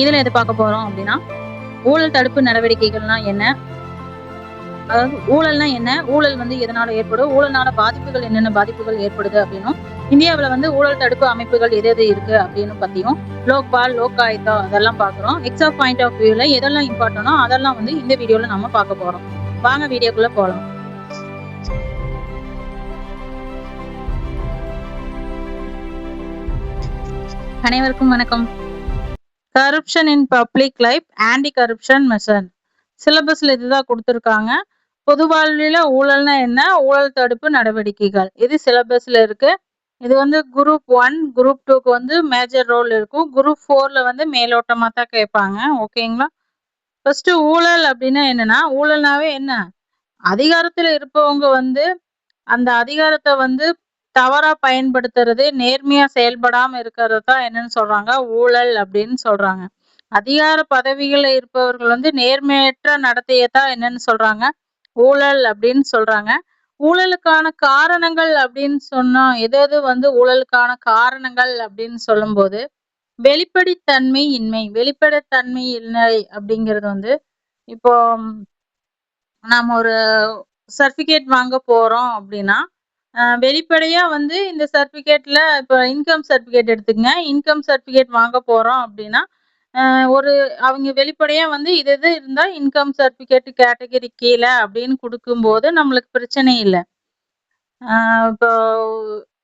இதுல எது பார்க்க போறோம் அப்படின்னா, ஊழல் தடுப்பு நடவடிக்கைகள்னா என்ன? அதாவது ஊழல்னா என்ன? ஊழல் வந்து எதனால ஏற்படும்? ஊழல்னால பாதிப்புகள் என்னென்ன பாதிப்புகள் ஏற்படுது அப்படின்னும், இந்தியாவுல வந்து ஊழல் தடுப்பு அமைப்புகள் எது எது இருக்கு அப்படின்னு பத்தியும், லோக்பால், லோக் ஆயுக்தா அதெல்லாம் பார்க்குறோம். எக்ஸாம் பாயிண்ட் ஆஃப் வியூல எதெல்லாம் இம்பார்ட்டனோ அதெல்லாம் வந்து இந்த வீடியோல நம்ம பார்க்க போறோம். வாங்க வீடியோக்குள்ள போலாம். அனைவருக்கும் வணக்கம். Corruption in public life anti corruption measure. சிலபஸ்ல இதுதான் கொடுத்திருக்காங்க. பொது வாழ்வில ஊழல்னா என்ன? ஊழல் தடுப்பு நடவடிக்கைகள். இது சிலபஸ்ல இருக்கு. இது வந்து குரூப் 1, குரூப் 2க்கு வந்து மேஜர் ரோல் இருக்கும். குரூப் 4ல வந்து மேலோட்டமா தான் கேட்பாங்க. ஓகேங்களா? ஃபர்ஸ்ட் ஊழல் அப்படின்னா என்னன்னா, ஊழல்னாவே என்ன? அதிகாரத்துல இருப்பவங்க வந்து அந்த அதிகாரத்தை வந்து தவறா பயன்படுத்துறது, நேர்மையா செயல்படாம இருக்கிறது தான் என்னன்னு சொல்றாங்க? ஊழல் அப்படின்னு சொல்றாங்க. அதிகார பதவிகள்ல இருப்பவர்கள் வந்து நேர்மையற்ற நடத்தையத்தான் என்னன்னு சொல்றாங்க? ஊழல் அப்படின்னு சொல்றாங்க. ஊழலுக்கான காரணங்கள் அப்படின்னு சொன்னா, எது எது வந்து ஊழலுக்கான காரணங்கள் அப்படின்னு சொல்லும்போது, வெளிப்படைத்தன்மை இன்மை. வெளிப்படைத்தன்மை இல்லை அப்படிங்கிறது வந்து, இப்போ நாம ஒரு சர்டிபிகேட் வாங்க போறோம் அப்படின்னா, வெளிப்படையா வந்து இந்த சர்டிபிகேட்ல இப்ப இன்கம் சர்டிபிகேட் எடுத்துக்கங்க. இன்கம் சர்டிபிகேட் வாங்க போறோம் அப்படின்னா, ஒரு அவங்க வெளிப்படையா வந்து இது இது இருந்தா இன்கம் சர்டிபிகேட் கேட்டகரி கீழ அப்படின்னு குடுக்கும்போது நம்மளுக்கு பிரச்சனை இல்ல. இப்போ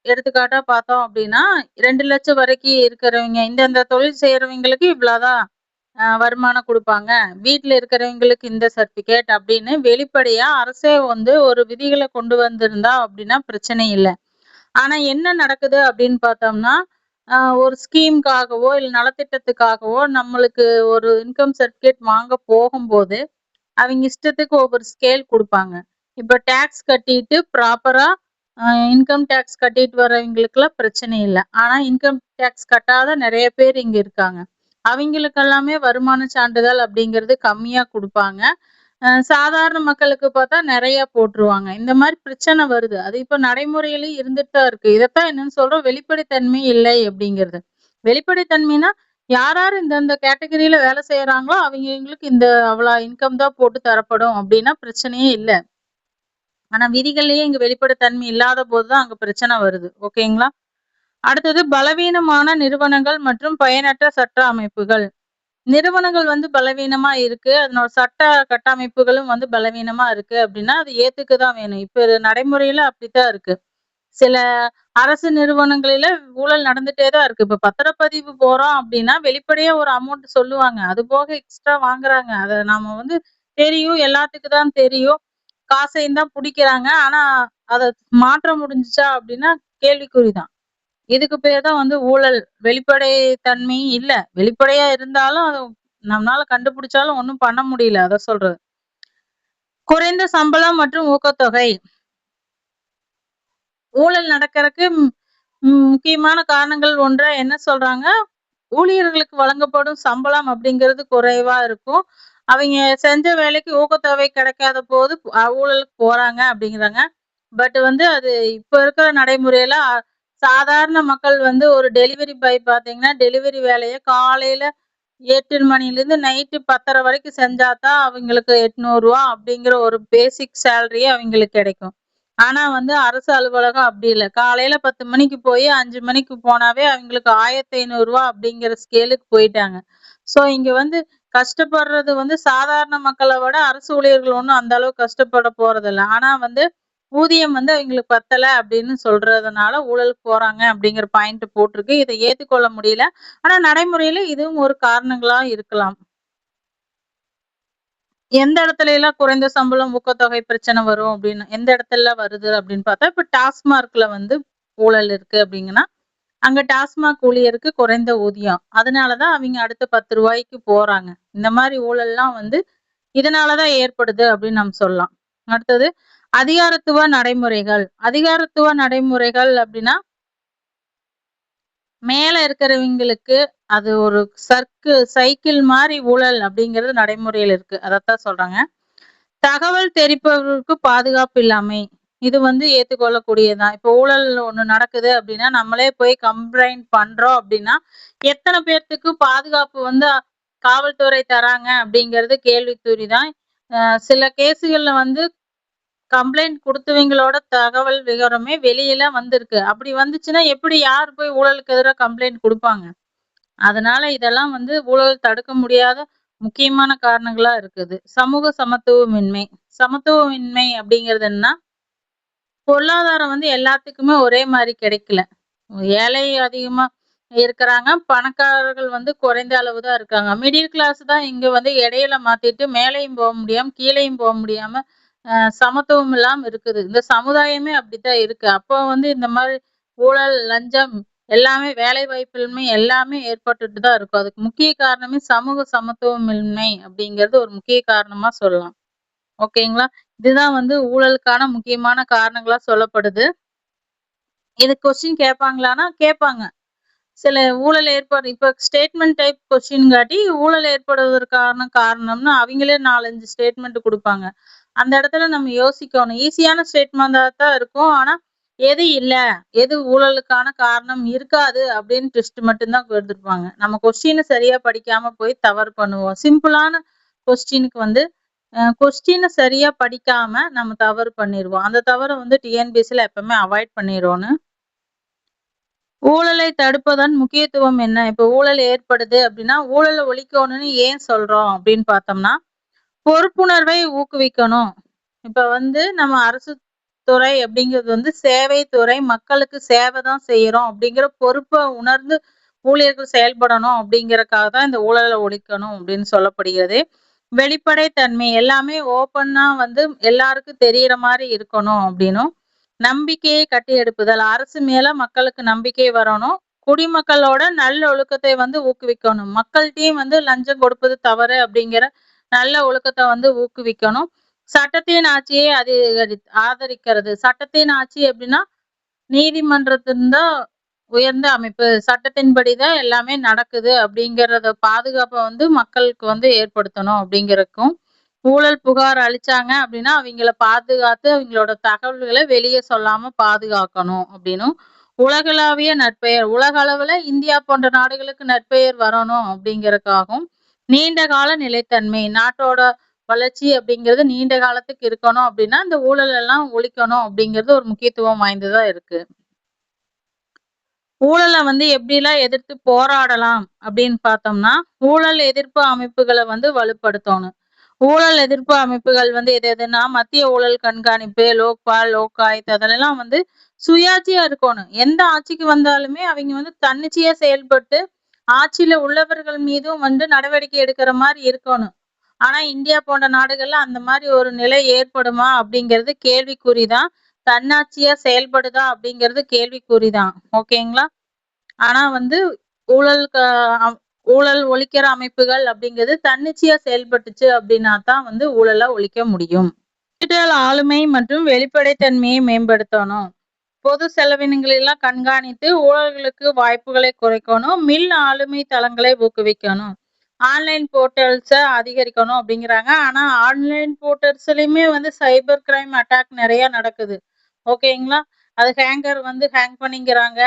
எடுத்துக்காட்டா பார்த்தோம் அப்படின்னா, 2,00,000 வரைக்கும் இருக்கிறவங்க, இந்தந்த தொழில் செய்றவங்களுக்கு இவ்வளவுதான் வருமானம் குடுப்பாங்க. வீட்ல இருக்கிறவங்களுக்கு இந்த சர்டிபிகேட் அப்படின்னு வெளிப்படையா அரசே வந்து ஒரு விதிகள கொண்டு வந்திருந்தா அப்படின்னா பிரச்சனை இல்ல. ஆனா என்ன நடக்குது அப்படின்னு பார்த்தோம்னா, ஒரு ஸ்கீம்க்காகவோ, இல்ல நலத்திட்டத்துக்காகவோ நம்மளுக்கு ஒரு இன்கம் சர்டிபிகேட் வாங்க போகும்போது, அவிங்க இஷ்டத்துக்கு ஒவ்வொரு ஸ்கேல் குடுப்பாங்க. இப்ப டாக்ஸ் கட்டிட்டு ப்ராப்பரா இன்கம் டாக்ஸ் கட்டிட்டு வரவங்களுக்குலாம் பிரச்சனை இல்ல. ஆனா இன்கம் டாக்ஸ் கட்டாத நெறைய பேர் இங்க இருக்காங்க. அவிங்களுக்கு எல்லாமே வருமான சான்றிதழ் அப்படிங்கிறது கம்மியா குடுப்பாங்க. சாதாரண மக்களுக்கு பார்த்தா நெறைய போட்டுருவாங்க. இந்த மாரி பிரச்சனை வருது. அது இப்ப நடைமுறையிலயும் இருந்துட்டு தான் இருக்கு. இதத்தான் என்னன்னு சொல்றோம், வெளிப்படைத்தன்மை இல்லை அப்படிங்கிறது. வெளிப்படைத்தன்மைனா, யார் யார் இந்தந்த கேட்டகரியில வேலை செய்றாங்களோ, அவிங்களுக்கு இந்த அவ்வளோ இன்கம் தான் போட்டு தரப்படும் அப்படின்னா பிரச்சனையே இல்ல. ஆனா விதிகள்லயே இங்க வெளிப்படைத்தன்மை இல்லாத போது தான் அங்க பிரச்சனை வருது. ஓகேங்களா? அடுத்தது பலவீனமான நிறுவனங்கள் மற்றும் பயனற்ற சட்ட அமைப்புகள். நிறுவனங்கள் வந்து பலவீனமா இருக்கு. அதனோட சட்ட கட்டமைப்புகளும் வந்து பலவீனமா இருக்கு அப்படின்னா, அது ஏத்துக்க தான் வேணும். இப்ப நடைமுறையில அப்படித்தான் இருக்கு. சில அரசு நிறுவனங்களில ஊழல் நடந்துட்டே தான் இருக்கு. இப்ப பத்திரப்பதிவு போறோம் அப்படின்னா, வெளிப்படையா ஒரு அமௌண்ட் சொல்லுவாங்க. அது போக எக்ஸ்ட்ரா வாங்குறாங்க. அத நாம வந்து தெரியும். எல்லாத்துக்கு தான் தெரியும். காசையும் தான் புடிக்கிறாங்க. ஆனா, அத மாற்ற முடிஞ்சுச்சா அப்படின்னா, கேள்விக்குறிதான். இதுக்கு பேர் தான் வந்து ஊழல். வெளிப்படை தன்மை இல்ல. வெளிப்படையா இருந்தாலும் அத நம்மனால கண்டுபிடிச்சாலும் ஒண்ணும் பண்ண முடியல. அத சொல்றது. குறைந்த சம்பளம் மற்றும் ஊக்கத்தொகை. ஊழல் நடக்கறக்கு முக்கியமான காரணங்கள் ஒன்றா என்ன சொல்றாங்க? ஊழியர்களுக்கு வழங்கப்படும் சம்பளம் அப்படிங்கிறது குறைவா இருக்கும். அவைங்க செஞ்ச வேலைக்கு ஊக்கத்தொகை கிடைக்காத போது ஊழலுக்கு போறாங்க அப்படிங்கிறாங்க. பட் வந்து அது இப்ப இருக்கிற நடைமுறையில சாதாரண மக்கள் வந்து ஒரு டெலிவரி பாய் பார்த்தீங்கன்னா, டெலிவரி வேலைய காலையில 8 மணிலேருந்து நைட்டு 10:30 வரைக்கும் செஞ்சா தான் அவங்களுக்கு ரூ. 800 அப்படிங்கிற ஒரு பேசிக் சேலரியே அவங்களுக்கு கிடைக்கும். ஆனா வந்து அரசு அலுவலகம் அப்படி இல்ல. காலையில 10 மணிக்கு போய் 5 மணிக்கு போனாவே அவங்களுக்கு ரூ. 1,500 அப்படிங்கிற ஸ்கேலுக்கு போயிட்டாங்க. சோ இங்க வந்து கஷ்டப்படுறது வந்து சாதாரண மக்கள விட அரசு ஊழியர்கள் ஒண்ணும் அந்த அளவுக்கு கஷ்டப்பட போறதில்ல. ஆனா வந்து ஊதியம் வந்து அவங்களுக்கு பத்தல அப்படின்னு சொல்றதுனால ஊழலுக்கு போறாங்க அப்படிங்கிற பாயிண்ட் போட்டிருக்கு. இத ஏத்துக்கொள்ள முடியல. ஆனா நடைமுறையில இதுவும் ஒரு காரணங்களா இருக்கலாம். எந்த இடத்துல எல்லாம் குறைந்த சம்பளம், ஊக்கத்தொகை பிரச்சனை வரும் அப்படின்னு, எந்த இடத்துல வருது அப்படின்னு பார்த்தா, இப்ப டாஸ்மார்க்ல வந்து ஊழல் இருக்கு அப்படிங்கன்னா, அங்க டாஸ்மாக் ஊழியருக்கு குறைந்த ஊதியம். அதனாலதான் அவிங்க அடுத்த ரூ. 10க்கு போறாங்க. இந்த மாரி ஊழல்லாம் வந்து இதனாலதான் ஏற்படுது அப்படின்னு நம்ம சொல்லலாம். அடுத்தது அதிகாரத்துவ நடைமுறைகள். அதிகாரத்துவ நடைமுறைகள் அப்படின்னா, மேல இருக்கிறவங்களுக்கு அது ஒரு சைக்கிள் மாரி ஊழல் அப்படிங்கிறது நடைமுறையில இருக்கு. அதத்தான் சொல்றாங்க. தகவல் தெரிப்பவர்களுக்கு பாதுகாப்பு இல்லாமை. இது வந்து ஏத்துக்கொள்ளக்கூடியதுதான். இப்ப ஊழல் ஒண்ணு நடக்குது அப்படின்னா, நம்மளே போய் கம்ப்ளைண்ட் பண்றோம் அப்படின்னா, எத்தன பேத்துக்கு பாதுகாப்பு வந்து காவல்துறை தராங்க அப்படிங்கிறது கேள்விக்குறிதான். சில கேஸுகள்ல வந்து கம்ப்ளைண்ட் குடுத்தவங்களோட தகவல் விவரமே வெளியில வந்திருக்கு. அப்படி வந்துச்சுன்னா எப்படி யார் போய் ஊழலுக்கு எதிரா கம்ப்ளைண்ட் குடுப்பாங்க? அதனால இதெல்லாம் வந்து ஊழல் தடுக்க முடியாத முக்கியமான காரணங்களா இருக்குது. சமூக சமத்துவமின்மை. சமத்துவமின்மை அப்படிங்கிறது என்னன்னா, பொருளாதாரம் வந்து எல்லாத்துக்குமே ஒரே மாரி கிடைக்கல. ஏழை அதிகமா இருக்கிறாங்க. பணக்காரர்கள் வந்து குறைந்த அளவு தான் இருக்காங்க. மிடில் கிளாஸ் தான் இங்க வந்து இடையில மாட்டிட்டு மேலேயும் போ முடியாம, கீழயும் போ முடியாம, சமத்துவம் இல்லாம இருக்குது. இந்த சமுதாயமே அப்படித்தான் இருக்கு. அப்போ வந்து இந்த மாரி ஊழல், லஞ்சம் எல்லாமே வேலை வாய்ப்பின்மை எல்லாமே ஏற்பட்டுட்டு தான் இருக்கும். அதுக்கு முக்கிய காரணமே சமூக சமத்துவமின்மை அப்படிங்கிறது ஒரு முக்கிய காரணமா சொல்லலாம். ஓகேங்களா? இதுதான் வந்து ஊழலுக்கான முக்கியமான காரணங்களா சொல்லப்படுது. இது கொஸ்டின் கேட்பாங்களான்னா கேட்பாங்க. சில ஊழல் இப்ப ஸ்டேட்மெண்ட் டைப் கொஸ்டின்காட்டி ஊழல் ஏற்படுவதற்கான காரணம்னு அவிங்களே 4, 5 ஸ்டேட்மெண்ட் குடுப்பாங்க. அந்த இடத்துல நம்ம யோசிக்கணும். ஈஸியான ஸ்டேட்மெண்டா தான் இருக்கும். ஆனா, எது இல்ல, எது ஊழலுக்கான காரணம் இருக்காது அப்படின்னு ட்விஸ்ட் மட்டும் தான் குடுத்துருப்பாங்க. நம்ம கொஸ்டின சரியா படிக்காம போய் தவறு பண்ணுவோம். சிம்பிளான கொஸ்டினுக்கு வந்து கொஸ்டின சரியா படிக்காம நம்ம தவறு பண்ணிருவோம். அந்த தவற வந்து டிஎன்பிஎஸ்சில எப்பவுமே அவாய்ட் பண்ணிறோணும். ஊழலை தடுப்பதன் முக்கியத்துவம் என்ன? இப்ப ஊழல் ஏற்படுது அப்படின்னா, ஊழல ஒழிக்கணும்னு ஏன் சொல்றோம் அப்படின்னு பார்த்தோம்னா, பொறுப்புணர்வை ஊக்குவிக்கணும். இப்ப வந்து நம்ம அரசு துறை அப்படிங்கிறது வந்து சேவை துறை. மக்களுக்கு சேவை தான் செய்றோம் அப்படிங்கிற பொறுப்ப உணர்ந்து ஊழியர்கள் செயல்படணும் அப்படிங்கிறதுக்காக தான் இந்த ஊழல ஒழிக்கணும் அப்படின்னு சொல்லப்படுகிறது. வெளிப்படைத்தன்மை எல்லாமே ஓப்பன்னா வந்து எல்லாருக்கும் தெரியிற மாரி இருக்கணும் அப்படின்னும், நம்பிக்கையை கட்டியெழுப்புதல் அரசு மேல மக்களுக்கு நம்பிக்கை வரணும். குடிமக்களோட நல்லொழுக்கத்தை வந்து ஊக்குவிக்கணும். மக்கள்ட்டயும் வந்து லஞ்சம் கொடுப்பது தவறு அப்படிங்கிற நல்ல ஒழுக்கத்த வந்து ஊக்குவிக்கணும். சட்டத்தின் ஆட்சியை ஆதரிக்கிறது. சட்டத்தின் ஆட்சி அப்படின்னா, நீதிமன்றத்தின் தான் உயர்ந்த அமைப்பு. சட்டத்தின்படி தான் எல்லாமே நடக்குது அப்படிங்கிறத பாதுகாப்ப வந்து மக்களுக்கு வந்து ஏற்படுத்தணும் அப்படிங்கிறதுக்கும், ஊழல் புகார் அளிச்சாங்க அப்படின்னா, அவிங்கள பாதுகாத்து அவிங்களோட தகவல்கள வெளிய சொல்லாம பாதுகாக்கணும் அப்படின்னும், உலகளாவிய நற்பெயர் உலக அளவுல இந்தியா போன்ற நாடுகளுக்கு நற்பெயர் வரணும் அப்படிங்கிறதுக்காகவும், நீண்ட கால நிலைத்தன்மை நாட்டோட வளர்ச்சி அப்படிங்கிறது நீண்ட காலத்துக்கு இருக்கணும் அப்படின்னா, இந்த ஊழல் எல்லாம் ஒழிக்கணும் அப்படிங்கிறது ஒரு முக்கியத்துவம் வாய்ந்ததா இருக்கு. ஊழல வந்து எப்படிலாம் எதிர்த்து போராடலாம் அப்படின்னு பார்த்தோம்னா, ஊழல் எதிர்ப்பு அமைப்புகள வந்து வலுப்படுத்தணும். ஊழல் எதிர்ப்பு அமைப்புகள் வந்து எது எதுன்னா, மத்திய ஊழல் கண்காணிப்பு, லோக்பால், லோக்காயுக்த் அதெல்லாம் வந்து சுயாட்சியா இருக்கணும். எந்த ஆட்சிக்கு வந்தாலுமே அவிங்க வந்து தன்னிச்சையா செயல்பட்டு, ஆட்சியில உள்ளவர்கள் மீதும் வந்து நடவடிக்கை எடுக்கிற மாரி இருக்கணும். ஆனா, இந்தியா போன்ற நாடுகள்ல அந்த மாரி ஒரு நிலை ஏற்படுமா அப்படிங்கிறது கேள்விக்குறிதான். தன்னாட்சியா செயல்படுதா அப்படிங்கிறது கேள்விக்குறிதான். ஓகேங்களா? ஆனா வந்து ஊழல் க அம் ஊழல் ஒழிக்கிற அமைப்புகள் அப்படிங்கிறது தன்னிச்சையா செயல்பட்டுச்சு அப்படின்னா தான் வந்து ஊழல ஒழிக்க முடியும். டிஜிட்டல் ஆளுமை மற்றும் வெளிப்படைத்தன்மையை மேம்படுத்தணும். பொது செலவினங்களை எல்லாம் கண்காணித்து ஊழல்களுக்கு வாய்ப்புகளை குறைக்கணும். மில் ஆளுமை தளங்களை ஊக்குவிக்கணும். ஆன்லைன் போர்ட்டல்ஸ அதிகரிக்கணும் அப்படிங்கிறாங்க. ஆனா ஆன்லைன் போர்ட்டல்ஸ்லயுமே வந்து சைபர் கிரைம் அட்டாக் நெறைய நடக்குது. ஓகேங்களா? அது ஹேங்கர் வந்து ஹேங் பண்ணிக்கிறாங்க.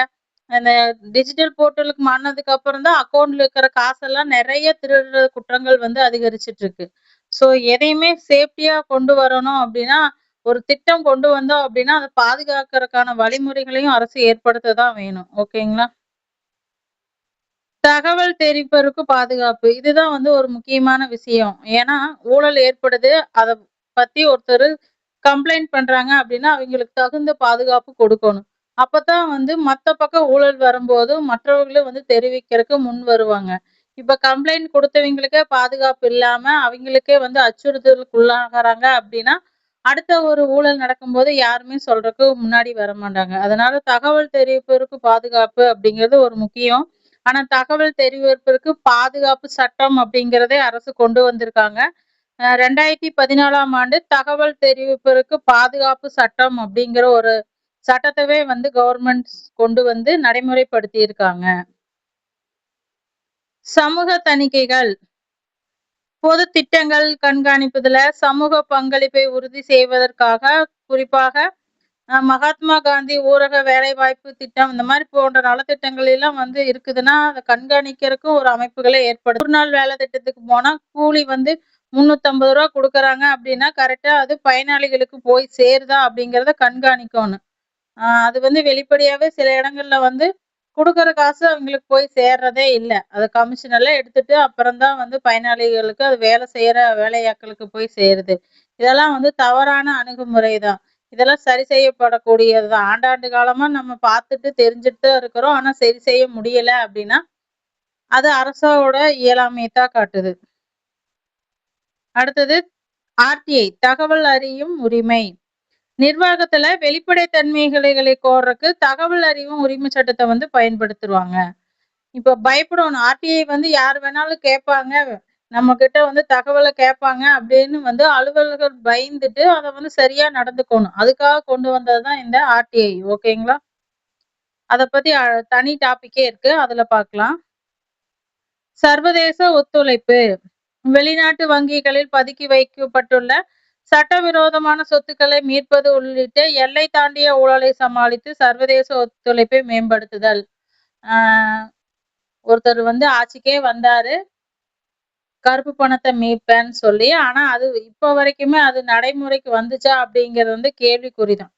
அந்த டிஜிட்டல் போர்ட்டலுக்கு மாறுனதுக்கு அப்புறம் தான் அக்கவுண்ட்ல இருக்கிற காசெல்லாம் நெறைய திருடுற குற்றங்கள் வந்து அதிகரிச்சுட்டு இருக்கு. ஸோ எதையுமே சேஃப்டியா கொண்டு வரணும் அப்படின்னா, ஒரு திட்டம் கொண்டு வந்தோம் அப்படின்னா, அத பாதுகாக்கறக்கான வழிமுறைகளையும் அரசு ஏற்படுத்த தான் வேணும். ஓகேங்களா? தகவல் தெரிவிப்பவருக்கு பாதுகாப்பு. இதுதான் வந்து ஒரு முக்கியமான விஷயம். ஏன்னா, ஊழல் ஏற்படுது. அத பத்தி ஒருத்தரு கம்ப்ளைண்ட் பண்றாங்க அப்டின்னா, அவைங்களுக்கு தகுந்த பாதுகாப்பு கொடுக்கணும். அப்பதான் வந்து மத்த பக்கம் ஊழல் வரும்போது, மற்றவர்களும் வந்து தெரிவிக்கிறக்கு முன் வருவாங்க. இப்ப கம்ப்ளைண்ட் குடுத்தவங்களுக்கே பாதுகாப்பு இல்லாம, அவைங்களுக்கே வந்து அச்சுறுத்தலுக்கு உள்ளாகுறாங்க அப்டின்னா, அடுத்த ஒரு ஊழல் நடக்கும்போது யாருமே சொல்றக்கு முன்னாடி வரமாட்டாங்க. அதனால தகவல் தெரிவிப்பவருக்கு பாதுகாப்பு அப்டிங்கிறது ஒரு முக்கியம். ஆனா, தகவல் தெரிவிப்பதற்கு பாதுகாப்பு சட்டம் அப்படிங்கிறதே அரசு கொண்டு வந்திருக்காங்க. 2014ஆம் ஆண்டு தகவல் தெரிவிப்பதற்கு பாதுகாப்பு சட்டம் அப்படிங்கிற ஒரு சட்டத்தவே வந்து கவர்மெண்ட் கொண்டு வந்து நடைமுறைப்படுத்தியிருக்காங்க. சமூக தணிக்கைகள், பொது திட்டங்கள் கண்காணிப்பதுல சமூக பங்களிப்பை உறுதி செய்வதற்காக குறிப்பாக மகாத்மா காந்தி ஊரக வேலைவாய்ப்பு திட்டம் இந்த மாதிரி போன்ற நலத்திட்டங்கள் எல்லாம் வந்து இருக்குதுன்னா, அத கண்காணிக்கிறதுக்கும் ஒரு அமைப்புகளே ஏற்படுது. 100 நாள் வேலை திட்டத்துக்கு போனா கூலி வந்து ரூ. 350 குடுக்குறாங்க அப்படின்னா, கரெக்ட்டா அது பயனாளிகளுக்கு போய் சேருதா அப்படிங்கிறத கண்காணிக்கோணும். அது வந்து வெளிப்படையாவே சில இடங்கள்ல வந்து குடுக்குற காசு அவங்களுக்கு போய் சேர்றதே இல்ல. அது கமிஷன் எல்லாம் எடுத்துட்டு அப்புறம் தான் வந்து பயனாளிகளுக்கு அது வேலை செய்யற வேலையாட்களுக்கு போய் சேருது. இதெல்லாம் வந்து தவறான அணுகுமுறை தான். இதெல்லாம் சரி செய்யப்படக்கூடியது தான். ஆண்டாண்டு காலமா நம்ம பார்த்துட்டு தெரிஞ்சுட்டு தான் இருக்கிறோம். ஆனா சரி செய்ய முடியல அப்படின்னா, அது அரசோட இயலாமைய தான் காட்டுது. அடுத்தது ஆர்டிஐ தகவல் அறியும் உரிமை. நிர்வாகத்துல வெளிப்படைத்தன்மைகளை கோர்றக்கு தகவல் அறியும் உரிமை சட்டத்த வந்து பயன்படுத்துவாங்க. இப்ப பயப்படணும். ஆர்டிஐ வந்து யார் வேணாலும் கேட்பாங்க. நம்மகிட்ட வந்து தகவல கேட்பாங்க அப்படின்னு வந்து அலுவலர்கள் பயந்துட்டு அத வந்து சரியா நடந்துக்கணும். அதுக்காக கொண்டு வந்தது தான் இந்த ஆர்டிஐ. ஓகேங்களா? அத பத்தி தனி டாபிக்கே இருக்கு. அதுல பார்க்கலாம். சர்வதேச ஒத்துழைப்பு. வெளிநாட்டு வங்கிகளில் பதுக்கி வைக்கப்பட்டுள்ள சட்டவிரோதமான சொத்துக்களை மீட்பது உள்ளிட்ட எல்லை தாண்டிய ஊழலை சமாளித்து சர்வதேச ஒத்துழைப்பை மேம்படுத்துதல். ஒருத்தர் வந்து ஆட்சிக்கே வந்தாரு. கருப்பு பணத்த மீட்பேன்னு சொல்லி. ஆனா அது இப்ப வரைக்குமே அது நடைமுறைக்கு வந்துச்சா அப்படிங்கிறது வந்து கேள்விக்குறிதான்.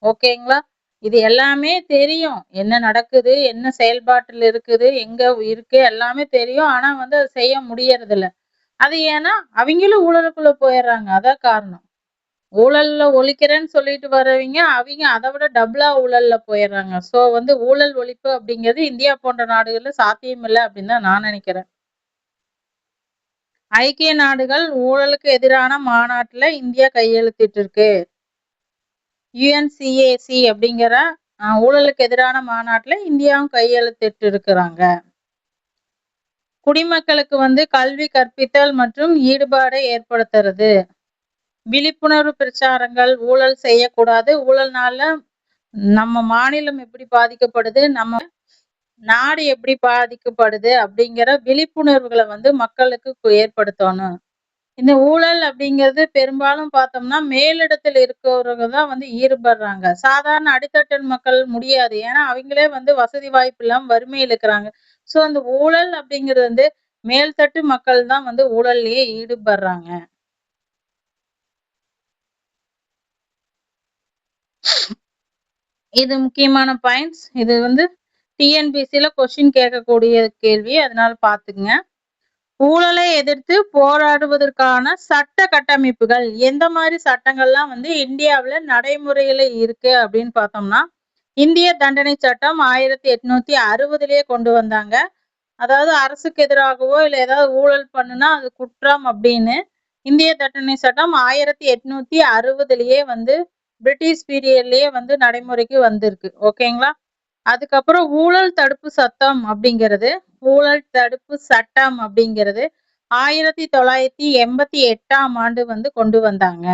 ஓகேங்களா? இது எல்லாமே தெரியும். என்ன நடக்குது? என்ன செயல்பாட்டுல இருக்குது? எங்க இருக்கு? எல்லாமே தெரியும். ஆனா வந்து அத செய்ய முடியறதில்ல. அது ஏன்னா, அவிங்களும் ஊழலுக்குள்ள போயிர்றாங்க. அதான் காரணம். ஊழல்ல ஒழிக்கிறேன்னு சொல்லிட்டு வரவைங்க, அவிங்க அத விட டபுளா ஊழல்ல போயிர்றாங்க. சோ வந்து ஊழல் ஒழிப்பு அப்படிங்கிறது இந்தியா போன்ற நாடுகள்ல சாத்தியமில்ல அப்படின்னு தான் நான் நெனைக்கிறேன். ஐக்கிய நாடுகள் ஊழலுக்கு எதிரான மாநாட்டுல இந்தியா கையெழுத்திட்டிருக்கு. யுஎன்சிஏசி அப்படிங்கிற ஊழலுக்கு எதிரான மாநாட்டுல இந்தியாவும் கையெழுத்திட்டு இருக்கிறாங்க. குடிமக்களுக்கு வந்து கல்வி கற்பித்தல் மற்றும் ஈடுபாடை ஏற்படுத்துறது. விழிப்புணர்வு பிரச்சாரங்கள், ஊழல் செய்யக்கூடாது. ஊழல்னால நம்ம மாநிலம் எப்படி பாதிக்கப்படுது, நம்ம நாடு எப்படி பாதிக்கப்படுது அப்படிங்கிற விழிப்புணர்வுகள வந்து மக்களுக்கு ஏற்படுத்தணும். இந்த ஊழல் அப்படிங்கிறது பெரும்பாலும் பார்த்தோம்னா, மேலிடத்தில் இருக்கிறவங்க தான் வந்து ஈடுபடுறாங்க. சாதாரண அடித்தட்டு மக்கள் முடியாது. ஏன்னா, அவைங்களே வந்து வசதி வாய்ப்பு இல்லாம வறுமையில இருக்கிறாங்க. சோ, அந்த ஊழல் அப்படிங்கிறது வந்து மேல்தட்டு மக்கள் தான் வந்து ஊழல்லயே ஈடுபடுறாங்க. இது முக்கியமான பாயிண்ட்ஸ். இது வந்து டிஎன்பிசில கொஸ்டின் கேட்கக்கூடிய கேள்வி. அதனால பார்த்துக்கங்க. ஊழலை எதிர்த்து போராடுவதற்கான சட்ட கட்டமைப்புகள் எந்த மாதிரி சட்டங்கள்லாம் வந்து இந்தியாவுல நடைமுறையில இருக்கு அப்படின்னு பார்த்தோம்னா, இந்திய தண்டனை சட்டம் 1860லயே கொண்டு வந்தாங்க. அதாவது அரசுக்கு எதிராகவோ இல்ல ஏதாவது ஊழல் பண்ணுனா அது குற்றம் அப்படின்னு இந்திய தண்டனை சட்டம் 1860லயே வந்து பிரிட்டிஷ் பீரியட்லயே வந்து நடைமுறைக்கு வந்திருக்கு. ஓகேங்களா? அதுக்கப்புறம் ஊழல் தடுப்பு சட்டம் அப்படிங்கிறது சட்டம் அப்படிங்கிறது 1988ஆம் ஆண்டு வந்து கொண்டு வந்தாங்க.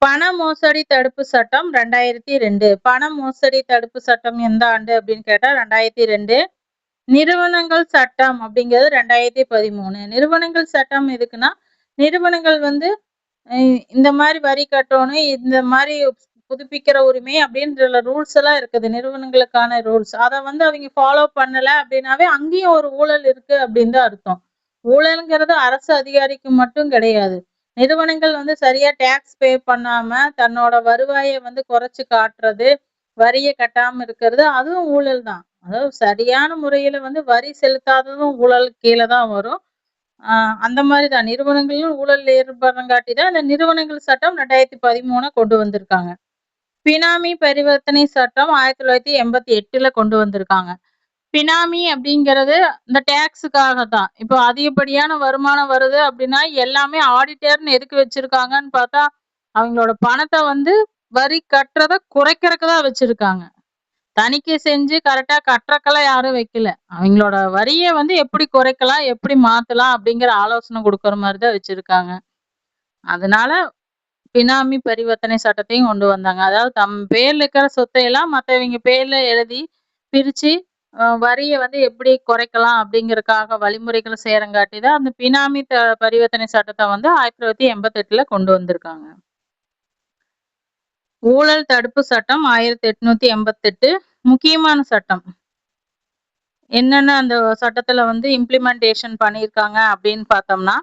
பண மோசடி தடுப்பு சட்டம் 2002. பண மோசடி தடுப்பு சட்டம் எந்த ஆண்டு அப்படின்னு கேட்டா 2002. நிறுவனங்கள் சட்டம் அப்படிங்கிறது 2013. நிறுவனங்கள் சட்டம் எதுக்குன்னா, நிறுவனங்கள் வந்து இந்த மாரி வரி கட்டணும், இந்த மாரி புதுப்பிக்கிற உரிமை அப்படின்ற ரூல்ஸ் எல்லாம் இருக்குது. நிறுவனங்களுக்கான ரூல்ஸ். அத வந்து அவிங்க ஃபாலோ பண்ணல அப்படின்னாவே, அங்கேயும் ஒரு ஊழல் இருக்கு அப்படின்னு தான் அர்த்தம். ஊழல்ங்கிறது அரசு அதிகாரிக்கு மட்டும் கிடையாது. நிறுவனங்கள் வந்து சரியா டாக்ஸ் பே பண்ணாம, தன்னோட வருவாய வந்து குறைச்சு காட்டுறது, வரிய கட்டாம இருக்கிறது, அதுவும் ஊழல் தான். அதாவது சரியான முறையில வந்து வரி செலுத்தாததும் ஊழல் கீழ தான் வரும். அந்த மாரி தான். நிறுவனங்களும் ஊழல்ல ஈடுபடுறங்காட்டி தான், இந்த நிறுவனங்கள் சட்டம் 2013 கொண்டு வந்திருக்காங்க. பினாமி பரிவர்த்தனை சட்டம் 1988ல கொண்டு வந்திருக்காங்க. பினாமி அப்படிங்கிறது இந்த டாக்ஸுக்காக தான். இப்போ அதிகப்படியான வருமானம் வருது அப்படின்னா, எல்லாமே ஆடிட்டர்ன்னு எதுக்கு வச்சிருக்காங்கன்னு பார்த்தா, அவங்களோட பணத்த வந்து வரி கட்டுறத குறைக்கிறக்கு தான் வச்சிருக்காங்க. தணிக்கை செஞ்சு கரெக்ட்டா கட்டுறக்கெல்லாம் யாரும் வைக்கல. அவங்களோட வரிய வந்து எப்படி குறைக்கலாம், எப்படி மாத்தலாம் அப்படிங்கிற ஆலோசனை குடுக்குற மாரி தான் வச்சிருக்காங்க. அதனால பினாமி பரிவர்த்தனை சட்டத்தையும் கொண்டு வந்தாங்க. அதாவது தம் பேர்ல இருக்கிற சொத்தையெல்லாம் மத்தவங்க பேர்ல எழுதி, பிரிச்சு வரிய வந்து எப்படி குறைக்கலாம் அப்படிங்கிறதுக்காக வழிமுறைகள் செய்யறங்காட்டி தான் அந்த பினாமி பரிவர்த்தனை சட்டத்த வந்து 1988ல கொண்டு வந்திருக்காங்க. ஊழல் தடுப்பு சட்டம் 1888 முக்கியமான சட்டம். என்னென்ன அந்த சட்டத்துல இம்ப்ளிமெண்டேஷன் பண்ணியிருக்காங்க அப்படின்னு பார்த்தோம்னா,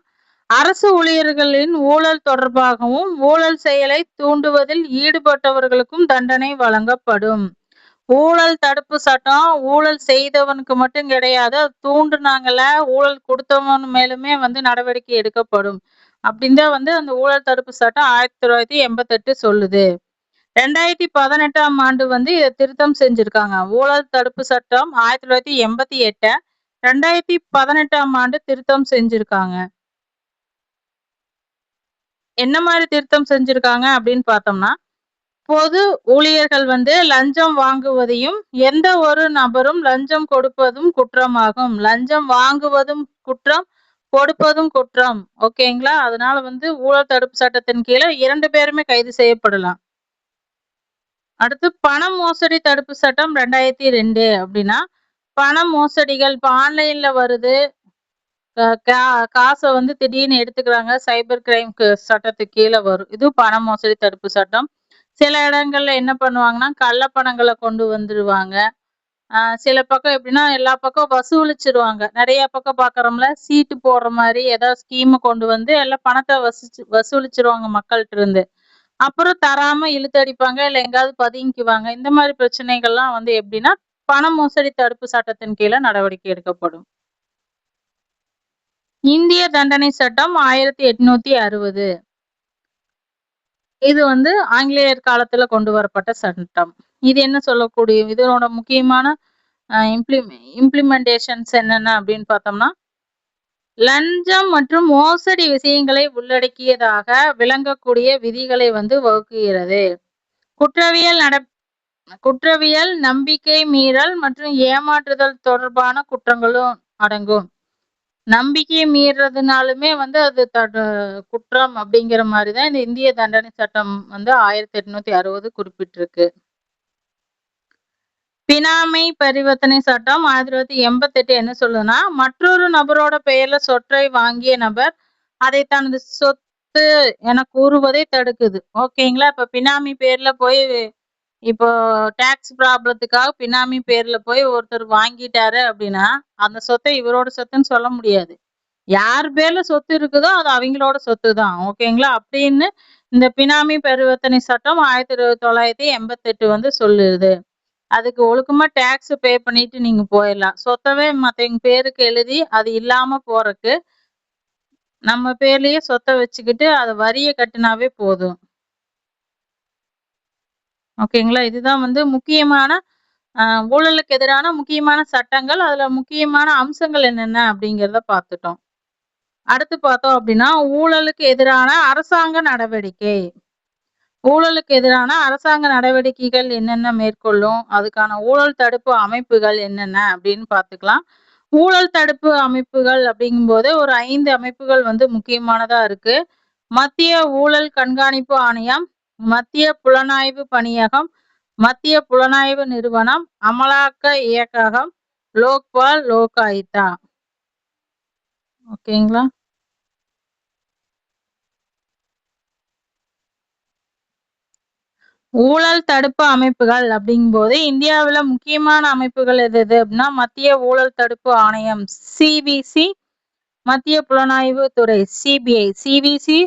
அரசு ஊழியர்களின் ஊழல் தொடர்பாகவும் ஊழல் செயலை தூண்டுவதில் ஈடுபட்டவர்களுக்கும் தண்டனை வழங்கப்படும். ஊழல் தடுப்பு சட்டம் ஊழல் செய்தவனுக்கு மட்டும் கிடையாது, தூண்டுனாங்கல்ல, ஊழல் கொடுத்தவன் மேலுமே நடவடிக்கை எடுக்கப்படும் அப்படின்னு தான் அந்த ஊழல் தடுப்பு சட்டம் 1988 சொல்லுது. 2018ஆம் ஆண்டு இதை திருத்தம் செஞ்சிருக்காங்க. ஊழல் தடுப்பு சட்டம் 1988 2018ஆம் ஆண்டு திருத்தம் செஞ்சிருக்காங்க. என்ன மாதிரி திருத்தம் செஞ்சிருக்காங்க அப்படின்னு பார்த்தோம்னா, பொது ஊழியர்கள் லஞ்சம் வாங்குவதையும் எந்த ஒரு நபரும் லஞ்சம் கொடுப்பதும் குற்றமாகும். லஞ்சம் வாங்குவதும் குற்றம், கொடுப்பதும் குற்றம். ஓகேங்களா? அதனால ஊழல் தடுப்பு சட்டத்தின் கீழே 2 பேருமே கைது செய்யப்படலாம். அடுத்து பண மோசடி தடுப்பு சட்டம் 2002 அப்படின்னா, பண மோசடிகள் இப்ப ஆன்லைன்ல வருது, காசை திடீர்னு எடுத்துக்கிறாங்க, சைபர் கிரைம் சட்டத்துக்கு கீழே வரும். இது பண மோசடி தடுப்பு சட்டம். சில இடங்கள்ல என்ன பண்ணுவாங்கன்னா, கள்ள பணங்களை கொண்டு வந்துருவாங்க. சில பக்கம் எப்படின்னா எல்லா பக்கம் வசூலிச்சிருவாங்க. நிறைய பக்கம் பாக்குறோம்ல, சீட்டு போடுற மாதிரி ஏதாவது ஸ்கீம் கொண்டு எல்லாம் பணத்தை வசூலிச்சிருவாங்க மக்கள்கிட்ட இருந்து. அப்புறம் தராம இழுத்தடிப்பாங்க, இல்ல எங்காவது பதுங்கிக்குவாங்க. இந்த மாதிரி பிரச்சனைகள்லாம் எப்படின்னா பண மோசடி தடுப்பு சட்டத்தின் கீழே நடவடிக்கை எடுக்கப்படும். இந்திய தண்டனை சட்டம் 1860. இது ஆங்கிலேயர் காலத்துல கொண்டு வரப்பட்ட சட்டம். இது என்ன சொல்லக்கூடிய இதனோட முக்கியமான இம்ப்ளிமெண்டேஷன்ஸ் என்னென்ன அப்படின்னு பார்த்தோம்னா, லஞ்சம் மற்றும் மோசடி விஷயங்களை உள்ளடக்கியதாக விளங்கக்கூடிய விதிகளை வகுக்கிறது. குற்றவியல், நம்பிக்கை மீறல் மற்றும் ஏமாற்றுதல் தொடர்பான குற்றங்களும் அடங்கும். நம்பிக்கை மீறதுனாலுமே அது குற்றம் அப்படிங்கிற மாதிரிதான் இந்த இந்திய தண்டனை சட்டம் 1860 குறிப்பிட்டிருக்கு. பினாமி பரிவர்த்தனை சட்டம் 1988 என்ன சொல்லுதுன்னா, மற்றொரு நபரோட பெயர்ல சொத்தை வாங்கிய நபர் அதை தனது சொத்து என கூறுவதை தடுக்குது. ஓகேங்களா? இப்ப பினாமி பேர்ல போய் இப்போ டாக்ஸ் ப்ராப்ளத்துக்காக பினாமி பேர்ல போய் ஒருத்தர் வாங்கிட்டாரு அப்படின்னா, அந்த சொத்தை இவரோட சொத்துன்னு சொல்ல முடியாது. யார் பேர்ல சொத்து இருக்குதோ அது அவங்களோட சொத்து தான். ஓகேங்களா? அப்படின்னு இந்த பினாமி பரிவர்த்தனை சட்டம் 1988 சொல்லுது. அதுக்கு ஒழுக்கமா டாக்ஸ் பே பண்ணிட்டு நீங்க போயிடலாம். சொத்தவே மத்தவங்க பேருக்கு எழுதி அது இல்லாம போறக்கு நம்ம பேர்லயே சொத்தை வச்சுக்கிட்டு அது வரிய கட்டினாவே போதும். ஓகேங்களா? இதுதான் முக்கியமான ஊழலுக்கு எதிரான முக்கியமான சட்டங்கள். அதுல முக்கியமான அம்சங்கள் என்னென்ன அப்படிங்கிறத பார்த்துட்டோம். அடுத்து பார்த்தோம் அப்படின்னா, ஊழலுக்கு எதிரான அரசாங்க நடவடிக்கை. ஊழலுக்கு எதிரான அரசாங்க நடவடிக்கைகள் என்னென்ன மேற்கொள்ளும், அதுக்கான ஊழல் தடுப்பு அமைப்புகள் என்னென்ன அப்படின்னு பார்த்துக்கலாம். ஊழல் தடுப்பு அமைப்புகள் அப்படிங்கும்போது ஒரு 5 அமைப்புகள் முக்கியமானதா இருக்கு. மத்திய ஊழல் கண்காணிப்பு ஆணையம், மத்திய புலனாய்வு பணியகம், மத்திய புலனாய்வு நிறுவனம், அமலாக்க இயக்ககம், லோக்பால், லோக் ஆயுக்தா. ஓகேங்களா? ஊழல் தடுப்பு அமைப்புகள் அப்படிங்கும்போது இந்தியாவுல முக்கியமான அமைப்புகள் எது அப்படின்னா, மத்திய ஊழல் தடுப்பு ஆணையம் சிவிசி, மத்திய புலனாய்வு துறை CBI, CVC